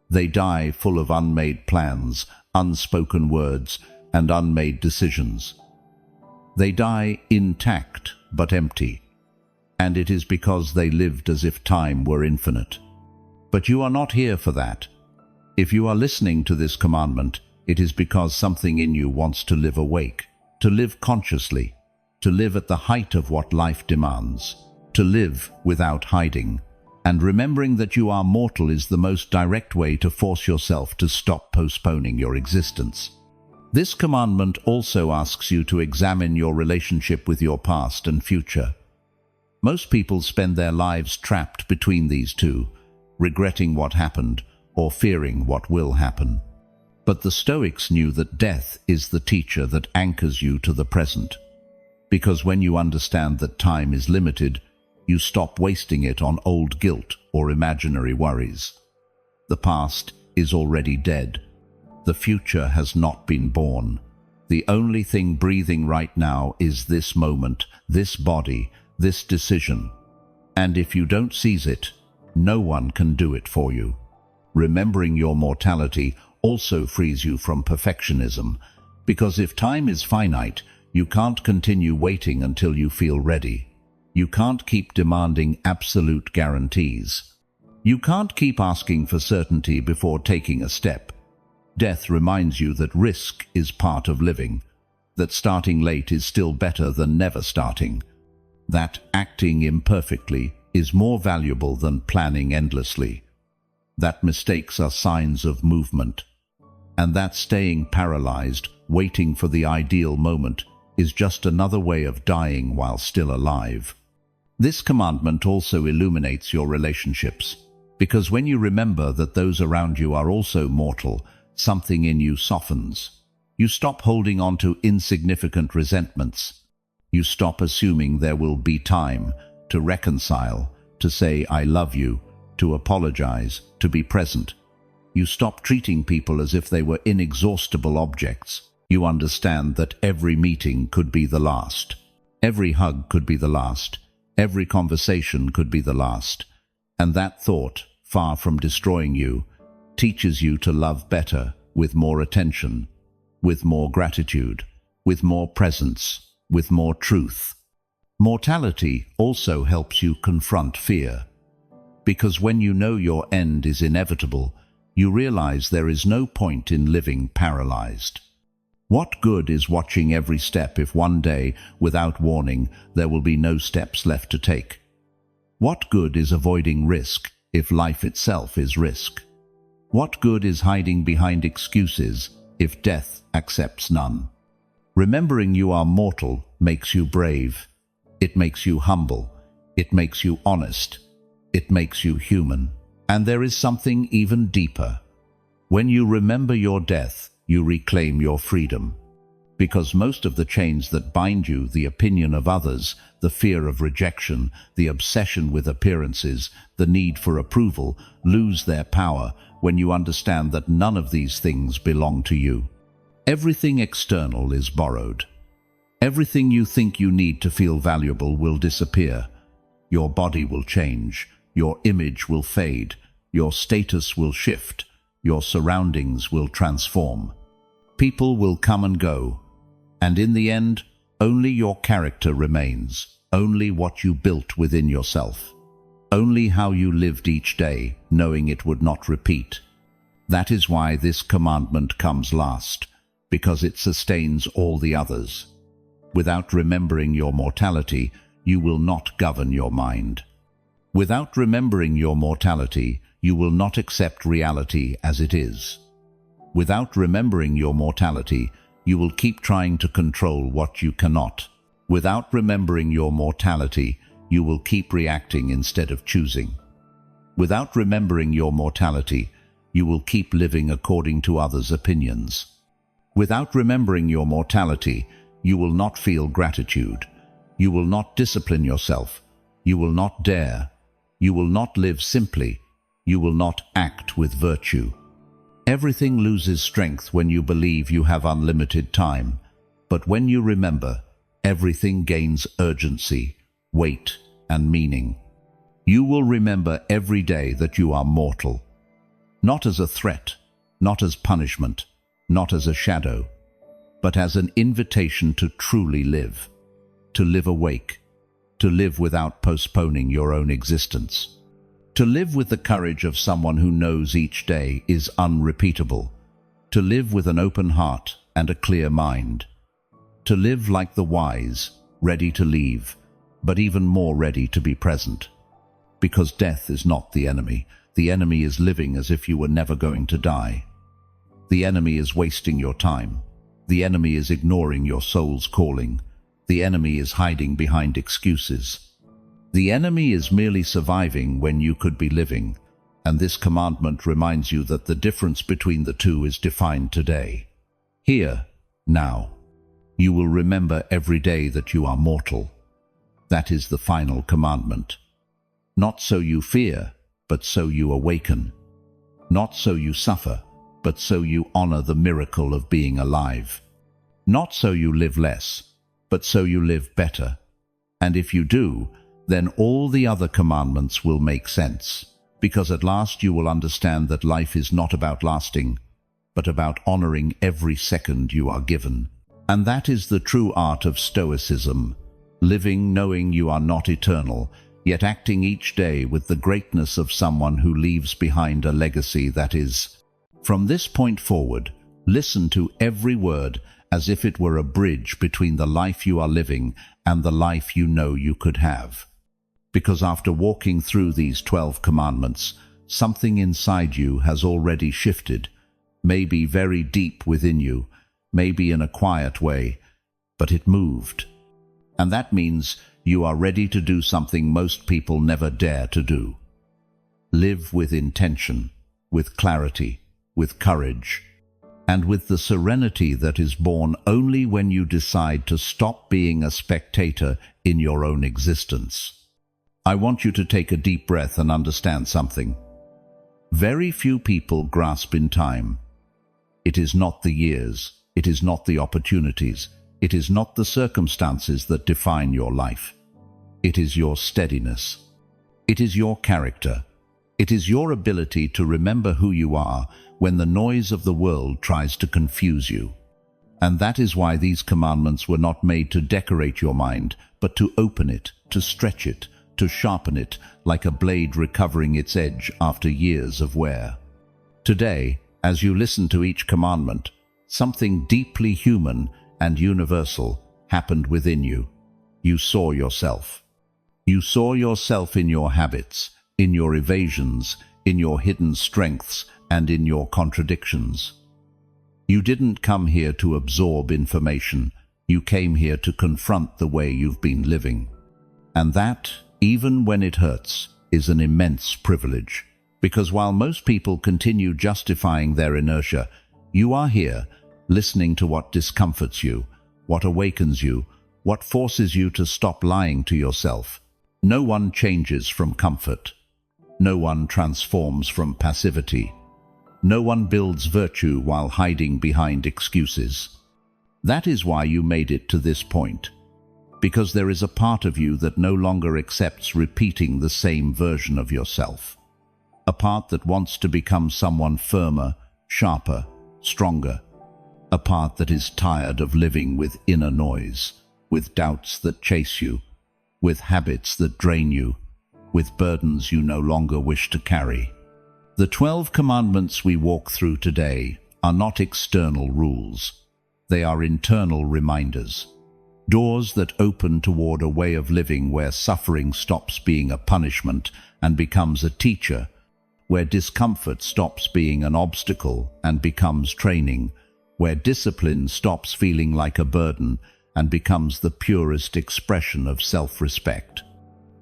[SPEAKER 1] They die full of unmade plans, unspoken words, and unmade decisions. They die intact but empty, and it is because they lived as if time were infinite. But you are not here for that. If you are listening to this commandment, it is because something in you wants to live awake, to live consciously, to live at the height of what life demands, to live without hiding. And remembering that you are mortal is the most direct way to force yourself to stop postponing your existence. This commandment also asks you to examine your relationship with your past and future. Most people spend their lives trapped between these two, regretting what happened or fearing what will happen. But the Stoics knew that death is the teacher that anchors you to the present. Because when you understand that time is limited, you stop wasting it on old guilt or imaginary worries. The past is already dead. The future has not been born. The only thing breathing right now is this moment, this body, this decision. And if you don't seize it, no one can do it for you. Remembering your mortality also frees you from perfectionism, because if time is finite, you can't continue waiting until you feel ready. You can't keep demanding absolute guarantees. You can't keep asking for certainty before taking a step. Death reminds you that risk is part of living, that starting late is still better than never starting, that acting imperfectly is more valuable than planning endlessly, that mistakes are signs of movement, and that staying paralyzed, waiting for the ideal moment, is just another way of dying while still alive. This commandment also illuminates your relationships, because when you remember that those around you are also mortal, something in you softens. You stop holding on to insignificant resentments. You stop assuming there will be time to reconcile, to say I love you, to apologize, to be present. You stop treating people as if they were inexhaustible objects. You understand that every meeting could be the last. Every hug could be the last. Every conversation could be the last. And that thought, far from destroying you, teaches you to love better, with more attention, with more gratitude, with more presence, with more truth. Mortality also helps you confront fear, because when you know your end is inevitable, you realize there is no point in living paralyzed. What good is watching every step if one day, without warning, there will be no steps left to take? What good is avoiding risk if life itself is risk? What good is hiding behind excuses if death accepts none? Remembering you are mortal makes you brave. It makes you humble. It makes you honest. It makes you human. And there is something even deeper. When you remember your death, you reclaim your freedom. Because most of the chains that bind you, the opinion of others, the fear of rejection, the obsession with appearances, the need for approval, lose their power when you understand that none of these things belong to you. Everything external is borrowed. Everything you think you need to feel valuable will disappear. Your body will change, your image will fade, your status will shift, your surroundings will transform. People will come and go, and in the end, only your character remains, only what you built within yourself, only how you lived each day, knowing it would not repeat. That is why this commandment comes last, because it sustains all the others. Without remembering your mortality, you will not govern your mind. Without remembering your mortality, you will not accept reality as it is. Without remembering your mortality, you will keep trying to control what you cannot. Without remembering your mortality, you will keep reacting instead of choosing. Without remembering your mortality, you will keep living according to others' opinions. Without remembering your mortality, you will not feel gratitude. You will not discipline yourself. You will not dare. You will not live simply. You will not act with virtue. Everything loses strength when you believe you have unlimited time, but when you remember, everything gains urgency, weight, and meaning. You will remember every day that you are mortal, not as a threat, not as punishment, not as a shadow, but as an invitation to truly live, to live awake, to live without postponing your own existence. To live with the courage of someone who knows each day is unrepeatable. To live with an open heart and a clear mind. To live like the wise, ready to leave, but even more ready to be present. Because death is not the enemy. The enemy is living as if you were never going to die. The enemy is wasting your time. The enemy is ignoring your soul's calling. The enemy is hiding behind excuses. The enemy is merely surviving when you could be living, and this commandment reminds you that the difference between the two is defined today. Here, now. You will remember every day that you are mortal. That is the final commandment. Not so you fear, but so you awaken. Not so you suffer, but so you honor the miracle of being alive. Not so you live less, but so you live better. And if you do, then all the other commandments will make sense, because at last you will understand that life is not about lasting, but about honoring every second you are given. And that is the true art of Stoicism, living knowing you are not eternal, yet acting each day with the greatness of someone who leaves behind a legacy that is. From this point forward, listen to every word as if it were a bridge between the life you are living and the life you know you could have. Because after walking through these 12 commandments, something inside you has already shifted, maybe very deep within you, maybe in a quiet way, but it moved. And that means you are ready to do something most people never dare to do. Live with intention, with clarity, with courage, and with the serenity that is born only when you decide to stop being a spectator in your own existence. I want you to take a deep breath and understand something. Very few people grasp in time. It is not the years, it is not the opportunities, it is not the circumstances that define your life. It is your steadiness. It is your character. It is your ability to remember who you are when the noise of the world tries to confuse you. And that is why these commandments were not made to decorate your mind, but to open it, to stretch it, to sharpen it like a blade recovering its edge after years of wear. Today, as you listen to each commandment, something deeply human and universal happened within you. You saw yourself. You saw yourself in your habits, in your evasions, in your hidden strengths, and in your contradictions. You didn't come here to absorb information. You came here to confront the way you've been living. And that, even when it hurts, is an immense privilege. Because while most people continue justifying their inertia, you are here, listening to what discomforts you, what awakens you, what forces you to stop lying to yourself. No one changes from comfort. No one transforms from passivity. No one builds virtue while hiding behind excuses. That is why you made it to this point. Because there is a part of you that no longer accepts repeating the same version of yourself. A part that wants to become someone firmer, sharper, stronger. A part that is tired of living with inner noise, with doubts that chase you, with habits that drain you, with burdens you no longer wish to carry. The 12 commandments we walk through today are not external rules. They are internal reminders. Doors that open toward a way of living where suffering stops being a punishment and becomes a teacher, where discomfort stops being an obstacle and becomes training, where discipline stops feeling like a burden and becomes the purest expression of self-respect.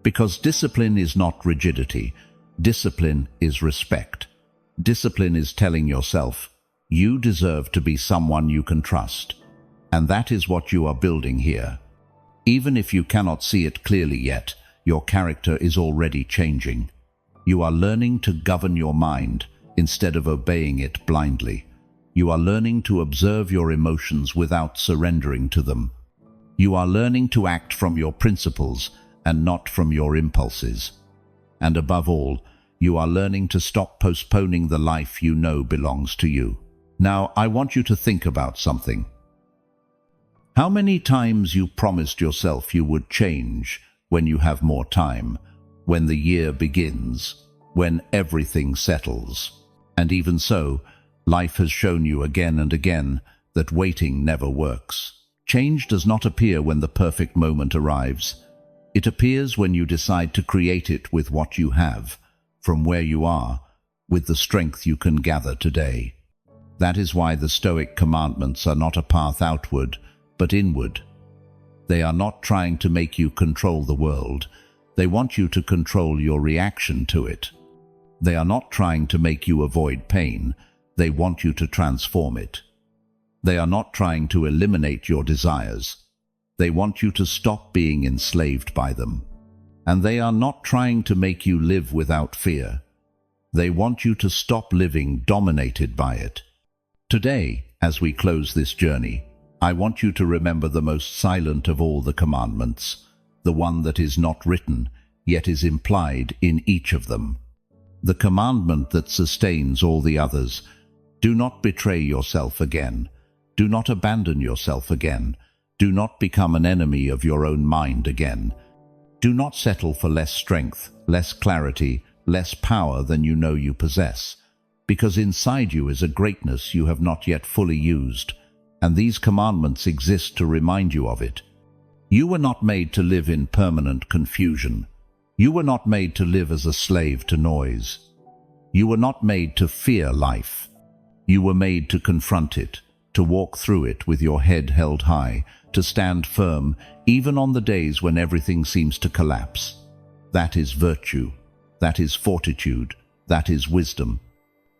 [SPEAKER 1] Because discipline is not rigidity, discipline is respect. Discipline is telling yourself, you deserve to be someone you can trust. And that is what you are building here. Even if you cannot see it clearly yet, your character is already changing. You are learning to govern your mind instead of obeying it blindly. You are learning to observe your emotions without surrendering to them. You are learning to act from your principles and not from your impulses. And above all, you are learning to stop postponing the life you know belongs to you. Now, I want you to think about something. How many times you promised yourself you would change when you have more time, when the year begins, when everything settles? And even so, life has shown you again and again that waiting never works. Change does not appear when the perfect moment arrives. It appears when you decide to create it with what you have, from where you are, with the strength you can gather today. That is why the Stoic commandments are not a path outward, but inward. They are not trying to make you control the world. They want you to control your reaction to it. They are not trying to make you avoid pain. They want you to transform it. They are not trying to eliminate your desires. They want you to stop being enslaved by them. And they are not trying to make you live without fear. They want you to stop living dominated by it. Today, as we close this journey, I want you to remember the most silent of all the commandments, the one that is not written, yet is implied in each of them. The commandment that sustains all the others. Do not betray yourself again. Do not abandon yourself again. Do not become an enemy of your own mind again. Do not settle for less strength, less clarity, less power than you know you possess, because inside you is a greatness you have not yet fully used. And these commandments exist to remind you of it. You were not made to live in permanent confusion. You were not made to live as a slave to noise. You were not made to fear life. You were made to confront it, to walk through it with your head held high, to stand firm even on the days when everything seems to collapse. That is virtue. That is fortitude. That is wisdom.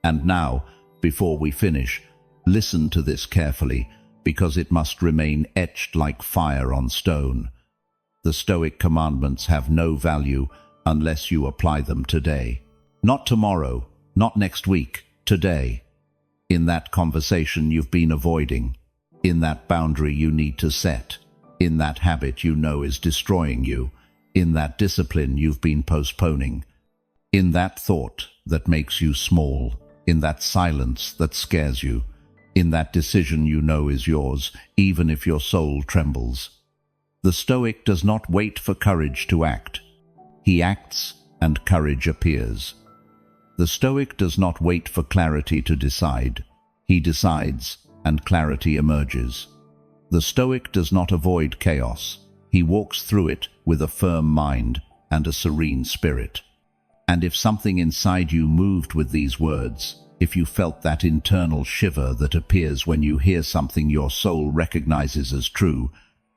[SPEAKER 1] And now, before we finish, listen to this carefully, because it must remain etched like fire on stone. The Stoic commandments have no value unless you apply them today. Not tomorrow, not next week, today. In that conversation you've been avoiding, in that boundary you need to set, in that habit you know is destroying you, in that discipline you've been postponing, in that thought that makes you small, in that silence that scares you, in that decision you know is yours, even if your soul trembles. The Stoic does not wait for courage to act. He acts, and courage appears. The Stoic does not wait for clarity to decide. He decides, and clarity emerges. The Stoic does not avoid chaos. He walks through it with a firm mind and a serene spirit. And if something inside you moved with these words, if you felt that internal shiver that appears when you hear something your soul recognizes as true,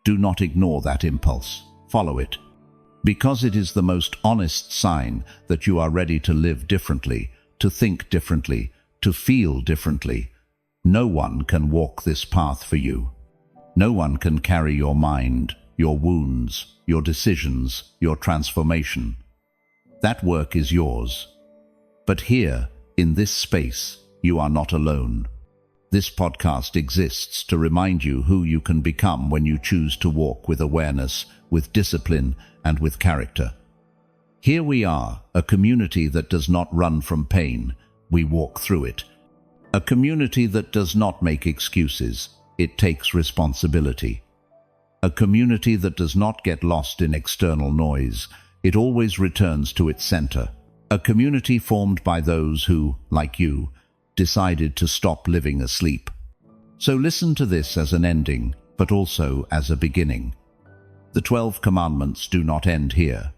[SPEAKER 1] do not ignore that impulse. Follow it. Because it is the most honest sign that you are ready to live differently, to think differently, to feel differently. No one can walk this path for you. No one can carry your mind, your wounds, your decisions, your transformation. That work is yours. But here, in this space, you are not alone. This podcast exists to remind you who you can become when you choose to walk with awareness, with discipline, and with character. Here we are, a community that does not run from pain, we walk through it. A community that does not make excuses, it takes responsibility. A community that does not get lost in external noise, it always returns to its center. A community formed by those who, like you, decided to stop living asleep. So listen to this as an ending, but also as a beginning. The 12 commandments do not end here.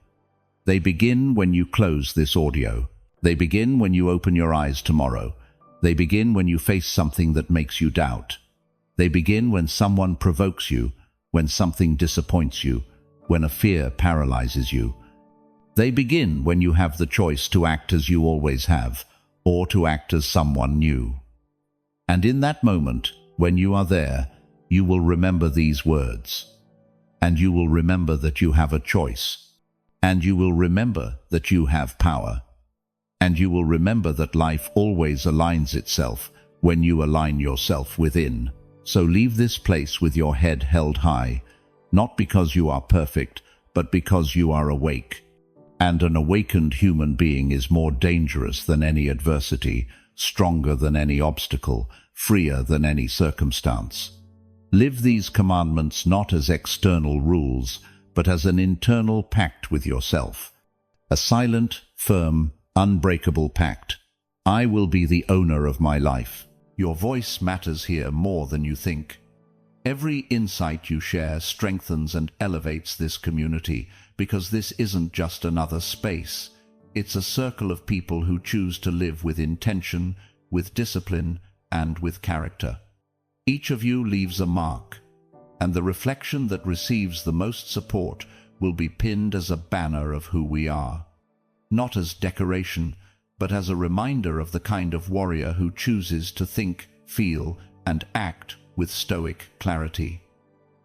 [SPEAKER 1] They begin when you close this audio. They begin when you open your eyes tomorrow. They begin when you face something that makes you doubt. They begin when someone provokes you, when something disappoints you, when a fear paralyzes you. They begin when you have the choice to act as you always have, or to act as someone new. And in that moment, when you are there, you will remember these words. And you will remember that you have a choice. And you will remember that you have power. And you will remember that life always aligns itself when you align yourself within. So leave this place with your head held high, not because you are perfect, but because you are awake. And an awakened human being is more dangerous than any adversity, stronger than any obstacle, freer than any circumstance. Live these commandments not as external rules, but as an internal pact with yourself. A silent, firm, unbreakable pact. I will be the owner of my life. Your voice matters here more than you think. Every insight you share strengthens and elevates this community, because this isn't just another space. It's a circle of people who choose to live with intention, with discipline, and with character. Each of you leaves a mark, and the reflection that receives the most support will be pinned as a banner of who we are. Not as decoration, but as a reminder of the kind of warrior who chooses to think, feel, and act with stoic clarity.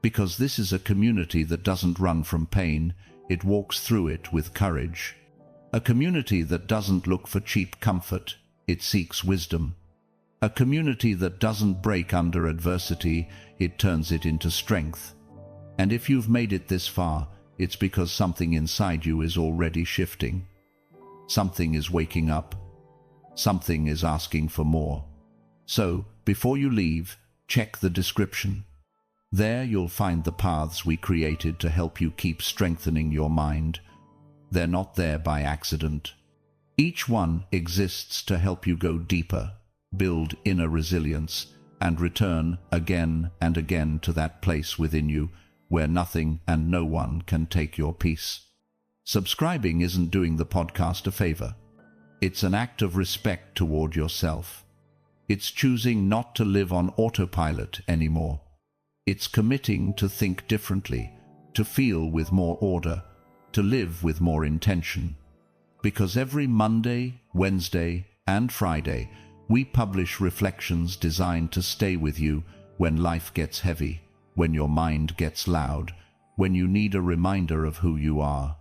[SPEAKER 1] Because this is a community that doesn't run from pain, it walks through it with courage. A community that doesn't look for cheap comfort, it seeks wisdom. A community that doesn't break under adversity, it turns it into strength. And if you've made it this far, it's because something inside you is already shifting. Something is waking up. Something is asking for more. So, before you leave, check the description. There you'll find the paths we created to help you keep strengthening your mind. They're not there by accident. Each one exists to help you go deeper, build inner resilience, and return again and again to that place within you where nothing and no one can take your peace. Subscribing isn't doing the podcast a favor. It's an act of respect toward yourself. It's choosing not to live on autopilot anymore. It's committing to think differently, to feel with more order, to live with more intention. Because every Monday, Wednesday, and Friday, we publish reflections designed to stay with you when life gets heavy, when your mind gets loud, when you need a reminder of who you are.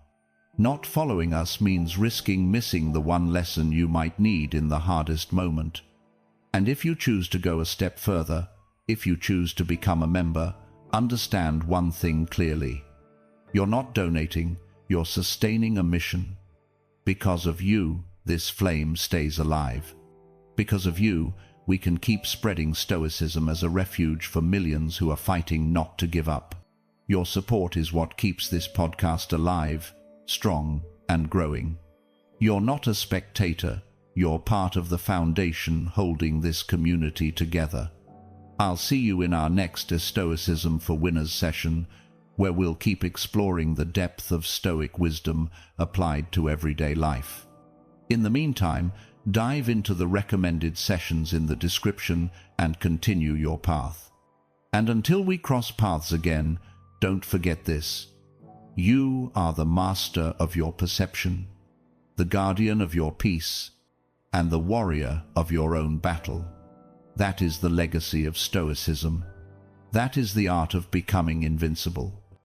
[SPEAKER 1] Not following us means risking missing the one lesson you might need in the hardest moment. And if you choose to go a step further, if you choose to become a member, understand one thing clearly. You're not donating, you're sustaining a mission. Because of you, this flame stays alive. Because of you, we can keep spreading Stoicism as a refuge for millions who are fighting not to give up. Your support is what keeps this podcast alive, strong, and growing. You're not a spectator, you're part of the foundation holding this community together. I'll see you in our next Stoicism for Winners session, where we'll keep exploring the depth of Stoic wisdom applied to everyday life. In the meantime, dive into the recommended sessions in the description and continue your path. And until we cross paths again, don't forget this. You are the master of your perception, the guardian of your peace, and the warrior of your own battle. That is the legacy of Stoicism. That is the art of becoming invincible.